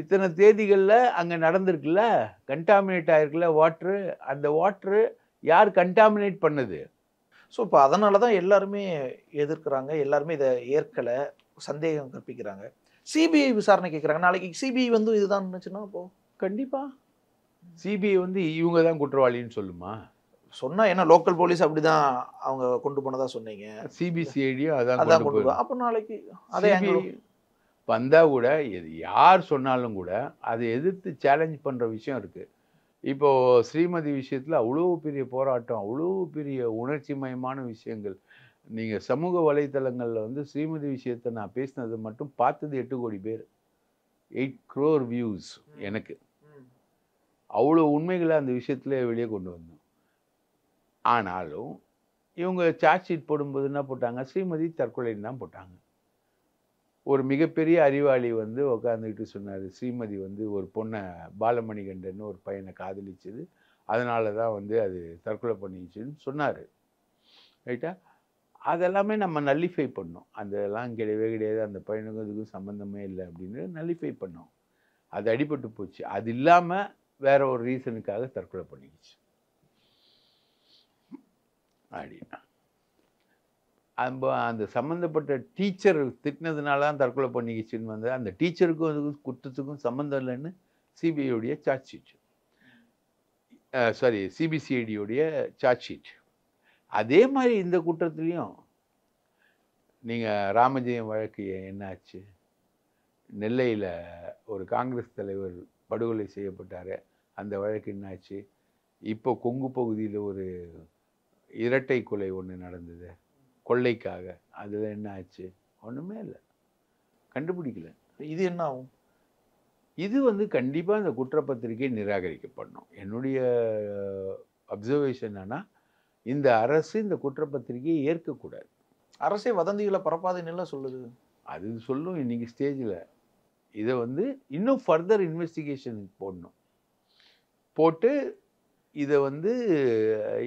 இத்தனை தேதிகளில் அங்கே நடந்திருக்குல்ல, கண்டாமினேட் ஆகிருக்குல்ல வாட்ரு. அந்த வாட்ரு யார் கண்டாமினேட் பண்ணது? ஸோ இப்போ அதனால தான் எல்லாருமே எதிர்க்கிறாங்க, எல்லாருமே இதை ஏற்கலை, சந்தேகம் கற்பிக்கிறாங்க, சிபிஐ விசாரணை கேட்குறாங்க. நாளைக்கு சிபிஐ வந்து இதுதான் இருந்துச்சுன்னா அப்போது கண்டிப்பாக சிபிஐ வந்து இவங்க தான் குற்றவாளின்னு சொல்லுமா? சொன்னால் ஏன்னா லோக்கல் போலீஸ் அப்படி தான் அவங்க கொண்டு போனதாக சொன்னீங்க. சிபிசிஐடியும் அதான் கொண்டு போய். அப்போ நாளைக்கு அதே வந்தால் கூட யார் சொன்னாலும் கூட அதை எதிர்த்து சேலஞ்ச் பண்ணுற விஷயம் இருக்குது. இப்போது ஸ்ரீமதி விஷயத்தில் அவ்வளோ பெரிய போராட்டம், அவ்வளோ பெரிய உணர்ச்சி மயமான விஷயங்கள். நீங்கள் சமூக வலைத்தளங்களில் வந்து ஸ்ரீமதி விஷயத்தை நான் பேசினது மட்டும் பார்த்தது 8 கோடி பேர், 8 crore வியூஸ். எனக்கு அவ்வளோ உண்மைகளை அந்த விஷயத்தில் வெளியே கொண்டு வந்தோம். ஆனாலும் இவங்க சார்ஜ் ஷீட் போடும்போது என்ன போட்டாங்க? ஸ்ரீமதி தற்கொலைன்னு தான் போட்டாங்க. ஒரு மிகப்பெரிய அறிவாளி வந்து உட்காந்துக்கிட்டு சொன்னார், ஸ்ரீமதி வந்து ஒரு பொண்ணை பாலமணிகண்டன் ஒரு பையனை காதலிச்சது, அதனால தான் வந்து அது தற்கொலை பண்ணிச்சுன்னு சொன்னார் ரைட்டா. அதெல்லாமே நம்ம நல்லிஃபை பண்ணோம். அதெல்லாம் கிடையவே கிடையாது, அந்த பையனுக்கும் இதுக்கும் சம்மந்தமே இல்லை அப்படின்னு நல்லிஃபை பண்ணோம். அது அடிபட்டு போச்சு. அது இல்லாமல் வேற ஒரு ரீசனுக்காக தற்கொலை பண்ணிக்கிச்சு அப்படின்னா அந்த சம்மந்தப்பட்ட டீச்சர் திட்டினதுனால தான் தற்கொலை பண்ணிக்கிச்சுன்னு வந்து அந்த டீச்சருக்கும் அதுக்கும் குற்றத்துக்கும் சம்மந்தம் இல்லைன்னு சிபிஐடைய சார்ஜ் ஷீட், சாரி சிபிசிஐடியோடைய சார்ஜ் ஷீட். அதே மாதிரி இந்த குற்றத்துலேயும் நீங்கள் ராமஜெயம் வழக்கு என்னாச்சு? நெல்லையில் ஒரு காங்கிரஸ் தலைவர் படுகொலை செய்யப்பட்டார், அந்த வழக்கு என்னாச்சு? இப்போ கொங்கு பகுதியில் ஒரு இரட்டை கொலை ஒன்று நடந்தது கொள்ளைக்காக, அதில் என்ன ஆச்சு? ஒன்றுமே இல்லை, கண்டுபிடிக்கல. இது என்ன ஆகும்? இது கண்டிப்பாக இந்த குற்றப்பத்திரிகை நிராகரிக்கப்படணும். என்னுடைய அப்சர்வேஷன் என்னன்னா, இந்த அரசு இந்த குற்றப்பத்திரிகையை ஏற்கக்கூடாது. அரசே வதந்திகளை பரப்பாதுன்னு சொல்லுது. அது சொல்லும் இன்னைக்கு ஸ்டேஜில். இதை இன்னும் ஃபர்தர் இன்வெஸ்டிகேஷனுக்கு போடணும். போட்டு இதை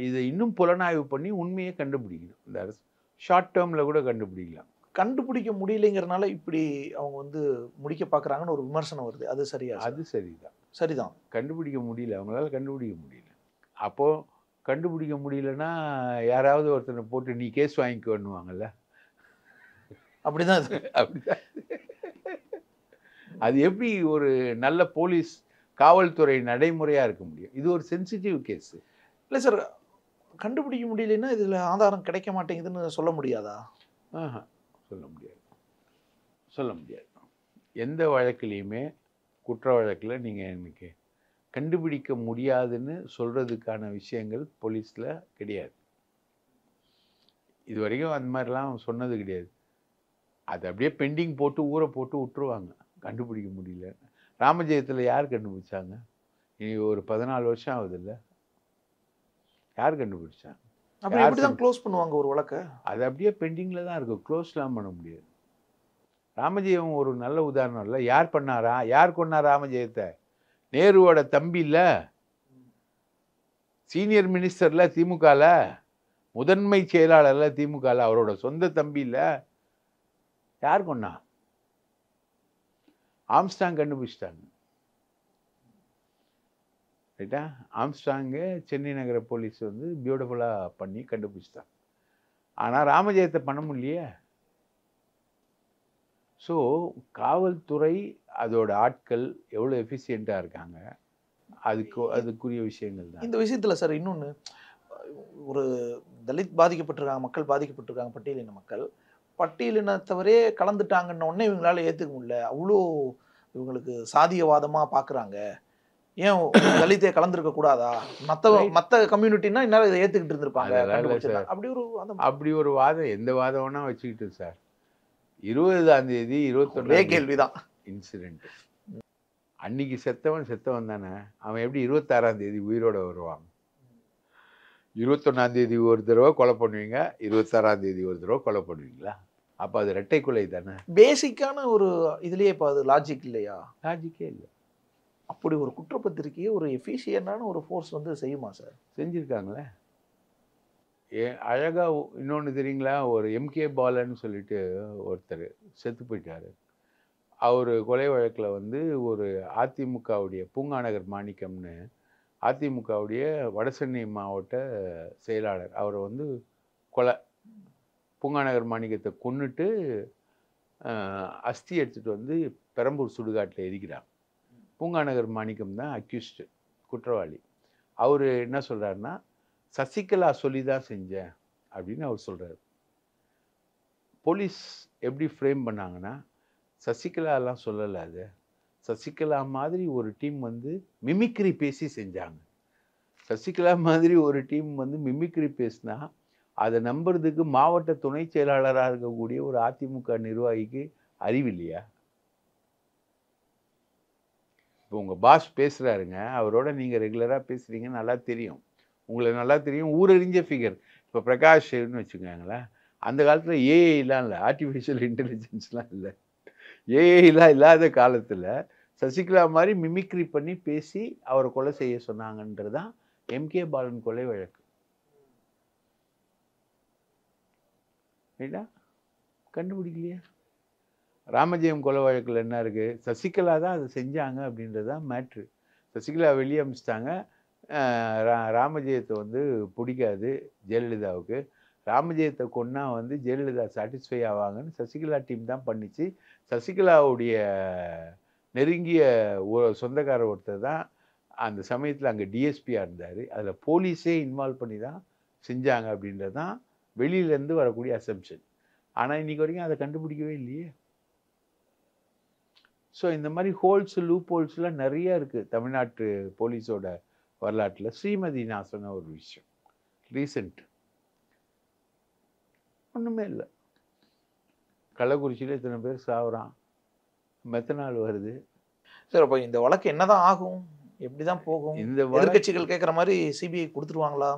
இதை இன்னும் புலனாய்வு பண்ணி உண்மையை கண்டுபிடிக்கணும். இந்த அரசு ஷார்ட் டேர்மில் கூட கண்டுபிடிக்கலாம். கண்டுபிடிக்க முடியலைங்கிறனால இப்படி அவங்க முடிக்க பார்க்குறாங்கன்னு ஒரு விமர்சனம் வருது. அது சரியா? அது சரிதான், சரிதான். கண்டுபிடிக்க முடியல, அவங்களால கண்டுபிடிக்க முடியல. அப்போது கண்டுபிடிக்க முடியலன்னா யாராவது ஒருத்தனை போட்டு நீ கேஸ் வாங்கிக்கணுவாங்கல்ல, அப்படிதான். அப்படிதான். அது எப்படி ஒரு நல்ல போலீஸ் காவல்துறை நடைமுறையாக இருக்க முடியும்? இது ஒரு சென்சிட்டிவ் கேஸு. இல்லை சார், கண்டுபிடிக்க முடியலன்னா இதில் ஆதாரம் கிடைக்க மாட்டேங்குதுன்னு சொல்ல முடியாதா? சொல்ல முடியாது, சொல்ல முடியாது. எந்த வழக்குலேயுமே குற்ற வழக்கில் நீங்கள் எனக்கு கண்டுபிடிக்க முடியாதுன்னு சொல்கிறதுக்கான விஷயங்கள் போலீஸில் கிடையாது. இது வரைக்கும் அந்த மாதிரிலாம் சொன்னது கிடையாது. அது அப்படியே பெண்டிங் போட்டு ஊரை போட்டு விட்டுருவாங்க, கண்டுபிடிக்க முடியல. ராமஜெயத்தில் யார் கண்டுபிடிச்சாங்க? இனி ஒரு 14 வருஷம் ஆகுது இல்லை, யார் கண்டுபிடிச்சாங்க? அப்படி எப்படி தான் க்ளோஸ் பண்ணுவாங்க ஒரு வழக்கை? அது அப்படியே பெண்டிங்கில் தான் இருக்கும், க்ளோஸ்லாம் பண்ண முடியாது. ராமஜெயம் ஒரு நல்ல உதாரணம் இல்லை. யார் பண்ணாரா? யார் கொண்டார் ராமஜெயத்தை? நேருவோட தம்பி இல்லை, சீனியர் மினிஸ்டர்ல திமுகல, முதன்மை செயலாளர்ல திமுகல, அவரோட சொந்த தம்பி இல்லை. யார் கொண்டா? ஆம்ஸ்டாங் கண்டுபிடிச்சிட்டாங்க. ரைட்டா? ஆம்ஸ்டாங்கு சென்னை நகர போலீஸ் பியூட்டிஃபுல்லாக பண்ணி கண்டுபிடிச்சிட்டாங்க. ஆனால் ராமஜெயத்தை பண்ண முடியலையே. ஸோ காவல்துறை அதோட ஆட்கள் எவ்வளோ எஃபிஷியண்ட்டாக இருக்காங்க, அதுக்குரிய விஷயங்கள் தான். இந்த விஷயத்தில் சார் இன்னொன்று, ஒரு தலித் பாதிக்கப்பட்டிருக்காங்க, மக்கள் பாதிக்கப்பட்டிருக்காங்க, பட்டியலின மக்கள். பட்டியலினத்தவரே கலந்துட்டாங்கன்ன உடனே இவங்களால ஏற்றுக்க முடியல. அவ்வளோ இவங்களுக்கு சாதியவாதமாக பார்க்குறாங்க. ஏன் தலித்தே கலந்துருக்க கூடாதா? மற்ற கம்யூனிட்டினா இந்நேரம் இதை ஏற்றுக்கிட்டு இருந்திருப்பாங்க. அப்படி ஒரு வாதம், எந்த வாதம் வேணா வச்சுக்கிட்டு சார். 20ஆம் தேதி 21 கேள்விதான் இன்சிடென்ட். அன்னைக்கு செத்தவன் தானே, அவன் எப்படி 26ஆம் தேதி உயிரோட வருவான்? 21ஆம் தேதி ஒரு தடவை கொலை பண்ணுவீங்க, 26ஆம் தேதி ஒரு தடவை கொலை பண்ணுவீங்களா? அப்போ அது இரட்டை கொலை தானே. பேசிக்கான ஒரு இதுலயே இப்போ அது லாஜிக் இல்லையா? லாஜிக்கே இல்லை. அப்படி ஒரு குற்றப்பத்திரிக்கையை ஒரு எஃபிஷியன்டான ஒரு ஃபோர்ஸ் செய்யுமா சார்? செஞ்சுருக்காங்களே. அழகாக இன்னொன்று தெரியுங்களா, ஒரு எம்கே பாலன்னு சொல்லிட்டு ஒருத்தர் செத்து போயிட்டார். அவர் கொலை வழக்கில் ஒரு அதிமுகவுடைய பூங்காநகர் மாணிக்கம்னு அதிமுகவுடைய வடசென்னை மாவட்ட செயலாளர், அவரை கொலை, பூங்காநகர் மாணிக்கத்தை கொன்னுட்டு அஸ்தி எடுத்துகிட்டு பெரம்பூர் சுடுகாட்டில் எரிக்கிறாங்க. பூங்காநகர் மாணிக்கம் தான் அக்யூஸ்டு, குற்றவாளி. அவர் என்ன சொல்கிறாருன்னா, சசிகலா சொல்லி தான் செஞ்சேன் அப்படின்னு அவர் சொல்கிறார். போலீஸ் எப்படி ஃப்ரேம் பண்ணாங்கன்னா, சசிகலாலாம் சொல்லலை, அது சசிகலா மாதிரி ஒரு டீம் மிமிக்ரி பேசி செஞ்சாங்க. சசிகலா மாதிரி ஒரு டீம் மிமிக்ரி பேசினா அதை நம்புறதுக்கு மாவட்ட துணை செயலாளராக இருக்கக்கூடிய ஒரு அதிமுக நிர்வாகிக்கு அறிவில்லையா? இப்போ உங்கள் பாஸ் பேசுகிறாருங்க, அவரோட நீங்கள் ரெகுலராக பேசுகிறீங்க, நல்லா தெரியும், உங்களை நல்லா தெரியும், ஊரறிஞ்ச ஃபிகர். இப்போ பிரகாஷ்னு வச்சுக்கோங்களேன், அந்த காலத்தில் ஏஐலாம் இல்லை, ஆர்டிஃபிஷியல் இன்டெலிஜென்ஸ்லாம் இல்லை, ஏஐலாம் இல்லாத காலத்தில் சசிகலா மாதிரி மிமிக்ரி பண்ணி பேசி அவரை கொலை செய்ய சொன்னாங்கன்றது தான் எம்கே பாலன் கொலை வழக்கு. ரைட்டா? கண்டுபிடிக்கலையா? ராமஜெயம் கொலை வழக்கில் என்ன இருக்குது? சசிகலா தான் அதை செஞ்சாங்க அப்படின்றது தான் மேட்ரு. சசிகலா வெளியே அமிச்சிட்டாங்க. ராமஜெயத்தை பிடிக்காது ஜெயலலிதாவுக்கு. ராமஜெயத்தை கொன்னா ஜெயலலிதா சாட்டிஸ்ஃபை ஆவாங்கன்னு சசிகலா டீம் தான் பண்ணிச்சு. சசிகலாவுடைய நெருங்கிய சொந்தக்காரர் ஒருத்தர் தான் அந்த சமயத்தில் அங்கே டிஎஸ்பியாக இருந்தார். அதில் போலீஸே இன்வால்வ் பண்ணி தான் செஞ்சாங்க அப்படின்றது தான் வெளியிலேருந்து வரக்கூடிய அசம்ஷன். ஆனால் இன்றைக்கி வரைக்கும் அதை கண்டுபிடிக்கவே இல்லையே. ஸோ இந்த மாதிரி ஹோல்ஸ் லூப் ஹோல்ஸ்லாம் நிறையா இருக்குது தமிழ்நாட்டு போலீஸோட வரலாற்றில். ஸ்ரீமதி நான் சொன்ன ஒரு விஷயம் ரீசெண்ட் ஒன்றுமே இல்லை. கள்ளக்குறிச்சியில் இத்தனை பேர் சாவுறான், மெத்தனால் வருது. சார் அப்போ இந்த வழக்கு என்னதான் ஆகும், எப்படி தான் போகும்? இந்த எதிர்கட்சிகள் கேட்குற மாதிரி சிபிஐ கொடுத்துருவாங்களா?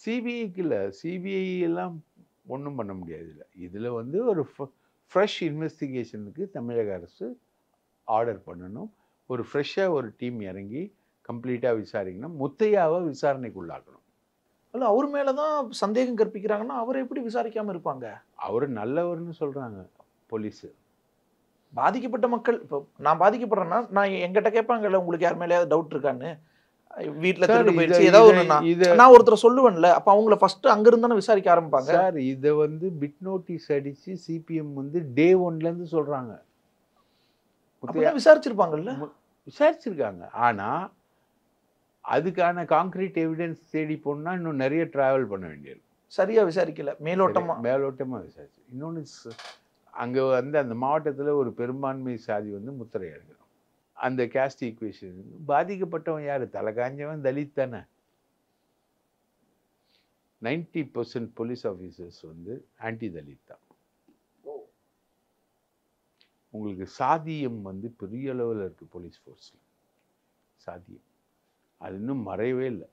சிபிஐக்கு இல்லை, சிபிஐ எல்லாம் ஒன்றும் பண்ண முடியாது. இல்லை இதில் வந்து ஒரு ஃப்ரெஷ் இன்வெஸ்டிகேஷனுக்கு தமிழக அரசு ஆர்டர் பண்ணணும். ஒரு ஃப்ரெஷ்ஷாக ஒரு டீம் இறங்கி கம்ப்ளீட்டாக விசாரிக்கணும். முத்தையாவை விசாரணைக்கு உள்ளாக்கணும். இல்லை அவர் மேலே தான் சந்தேகம் கற்பிக்கிறாங்கன்னா அவரை எப்படி விசாரிக்காமல் இருப்பாங்க? அவர் நல்லவர்னு சொல்கிறாங்க போலீஸு. பாதிக்கப்பட்ட மக்கள், இப்போ நான் பாதிக்கப்படுறேன்னா நான் எங்கிட்ட கேட்பாங்கல்ல, உங்களுக்கு யார் மேலேயாவது டவுட் இருக்கான்னு, வீட்டில் திருட்டு போயிடுச்சு ஏதாவது ஒன்றுனா நான் ஒருத்தரை சொல்லுவேன்ல, அப்போ அவங்கள ஃபஸ்ட்டு அங்கிருந்து தானே விசாரிக்க ஆரம்பிப்பாங்க. சார் இதை வந்து பிட் நோட்டீஸ் அடித்து சிபிஎம் வந்து டே 1லேருந்து சொல்கிறாங்க. விசாரிச்சிருப்பாங்கல்ல? விசாரிச்சிருக்காங்க. ஆனால் அதுக்கான கான்கிரீட் எவிடன்ஸ் தேடி போனால் இன்னும் நிறைய ட்ராவல் பண்ண வேண்டியது. சரியாக விசாரிக்கல, மேலோட்டமாக விசாரிச்சு. இன்னொன்று அங்கே வந்து அந்த மாவட்டத்தில் ஒரு பெரும்பான்மை சாதி வந்து முத்திரையாக இருக்கணும். அந்த கேஸ்ட் ஈக்குவேஷன் பாதிக்கப்பட்டவன் யார்? தலை காஞ்சவன் தலித் தானே. 90% போலீஸ் ஆஃபீஸர்ஸ் வந்து ஆன்டி தலித் தான். உங்களுக்கு சாதியம் வந்து பெரிய அளவில் இருக்குது போலீஸ் ஃபோர்ஸில். சாதியம் அது இன்னும் மறையவே இல்லை,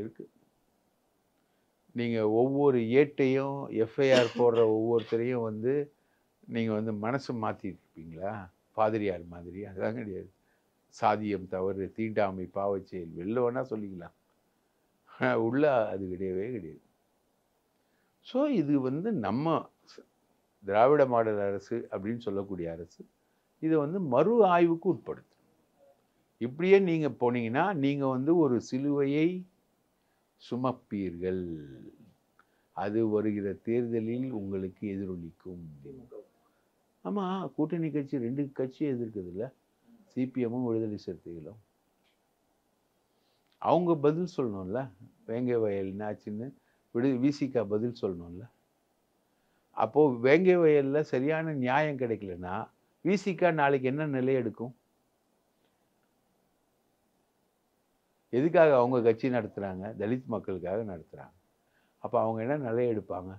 இருக்கு. நீங்கள் ஒவ்வொரு ஏட்டையும் எஃப்ஐஆர் போடுற ஒவ்வொருத்தரையும் வந்து நீங்கள் வந்து மனசு மாற்றிருப்பீங்களா? பாதிரியார் மாதிரி. அதெல்லாம் கிடையாது. சாதியம் தவறு, தீண்டாமை, பாவச்செயல் வெளில வேணால் சொல்லிக்கலாம், உள்ள அது கிடையவே கிடையாது. ஸோ இது வந்து நம்ம திராவிட மாடல் அரசு அப்படின்னு சொல்லக்கூடிய அரசு இதை வந்து மறு ஆய்வுக்கு உட்படுத்து. இப்படியே நீங்கள் போனீங்கன்னா நீங்கள் வந்து ஒரு சிலுவையை சுமப்பீர்கள். அது வருகிற தேர்தலில் உங்களுக்கு எதிரொலிக்கும். ஆமாம், கூட்டணி கட்சி 2 கட்சி எதிர்க்குது இல்லை, சிபிஎம்மும் விடுதலை சிறுத்தைகளும். அவங்க பதில் சொல்லணும்ல, வேங்கை வயல் என்னாச்சுன்னு விசிகா பதில் சொல்லணும்ல. அப்போது வேங்கை வயலில் சரியான நியாயம் கிடைக்கலன்னா விசிகா நாளைக்கு என்ன நிலை எடுக்கும்? எதுக்காக அவங்க கட்சி நடத்துகிறாங்க? தலித் மக்களுக்காக நடத்துகிறாங்க. அப்போ அவங்க என்ன நிலை எடுப்பாங்க?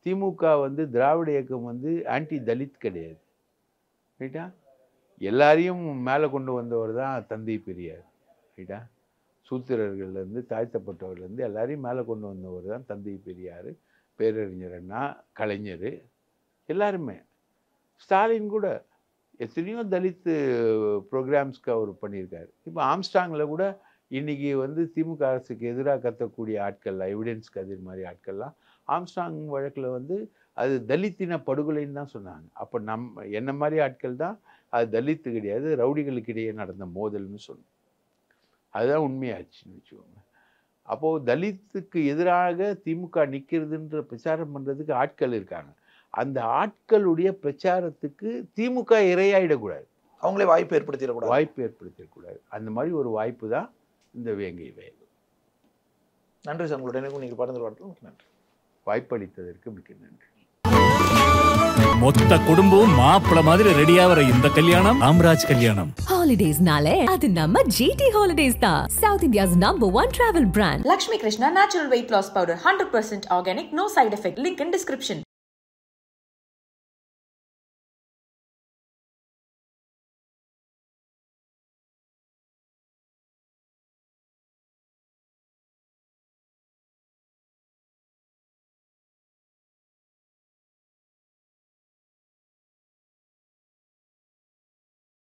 திமுக வந்து திராவிட இயக்கம் வந்து ஆன்டி தலித் கிடையாது, ரைட்டா? எல்லாரையும் மேலே கொண்டு வந்தவர் தான் தந்தை பெரியார், ரைட்டா? சூத்திரர்கள்லேருந்து தாழ்த்தப்பட்டவர்லேருந்து எல்லாரையும் மேலே கொண்டு வந்தவர் தான் தந்தை பெரியார், பேரறிஞர் அண்ணா, கலைஞர், எல்லாருமே. ஸ்டாலின் கூட எத்தனையோ தலித்து ப்ரோக்ராம்ஸ்க்கு அவர் பண்ணியிருக்காரு. இப்போ ஆம்ஸ்டாங்கில் கூட இன்றைக்கி வந்து திமுக அரசுக்கு எதிராக கத்தக்கூடிய ஆட்கள்லாம், எவிடன்ஸ் கதிர் மாதிரி ஆட்கள்லாம் ஆம்ஸ்டாங் வழக்கில் வந்து அது தலித்தின படுகொலைன்னு தான் சொன்னாங்க. அப்போ என்ன மாதிரி ஆட்கள் தான் அது தலித்து கிடையாது, ரவுடிகளுக்கு இடையே நடந்த மோதல்னு சொன்னோம். அதுதான் உண்மையாச்சுன்னு வச்சுக்கோங்க. அப்போது தலித்துக்கு எதிராக திமுக நிற்கிறதுன்ற பிரச்சாரம் பண்ணுறதுக்கு ஆட்கள் இருக்காங்க. அந்த ஆட்களுடைய பிரச்சாரத்துக்கு திமுக இரையாயிடக்கூடாது, அவங்களே வாய்ப்பு ஏற்படுத்திடக்கூடாது. அந்த மாதிரி ஒரு வாய்ப்பு தான் இந்த வேங்கை வயல். நன்றி சார், உங்களுடைய நீங்கள் பகிர்ந்து நன்றி. வாய்ப்பளித்ததற்கு மிக்க நன்றி. மொத்த குடும்பம் மாப்பிள மாதிரி ரெடியாகிற இந்த கல்யாணம் ராம்ராஜ் கல்யாணம். ஹாலிடேஸ்னாலே அது நம்ம ஜிடி ஹாலிடேஸ் தான். South India's #1 travel brand. Lakshmi Krishna Natural Weight Loss Powder 100% organic, no side effect. Link in description.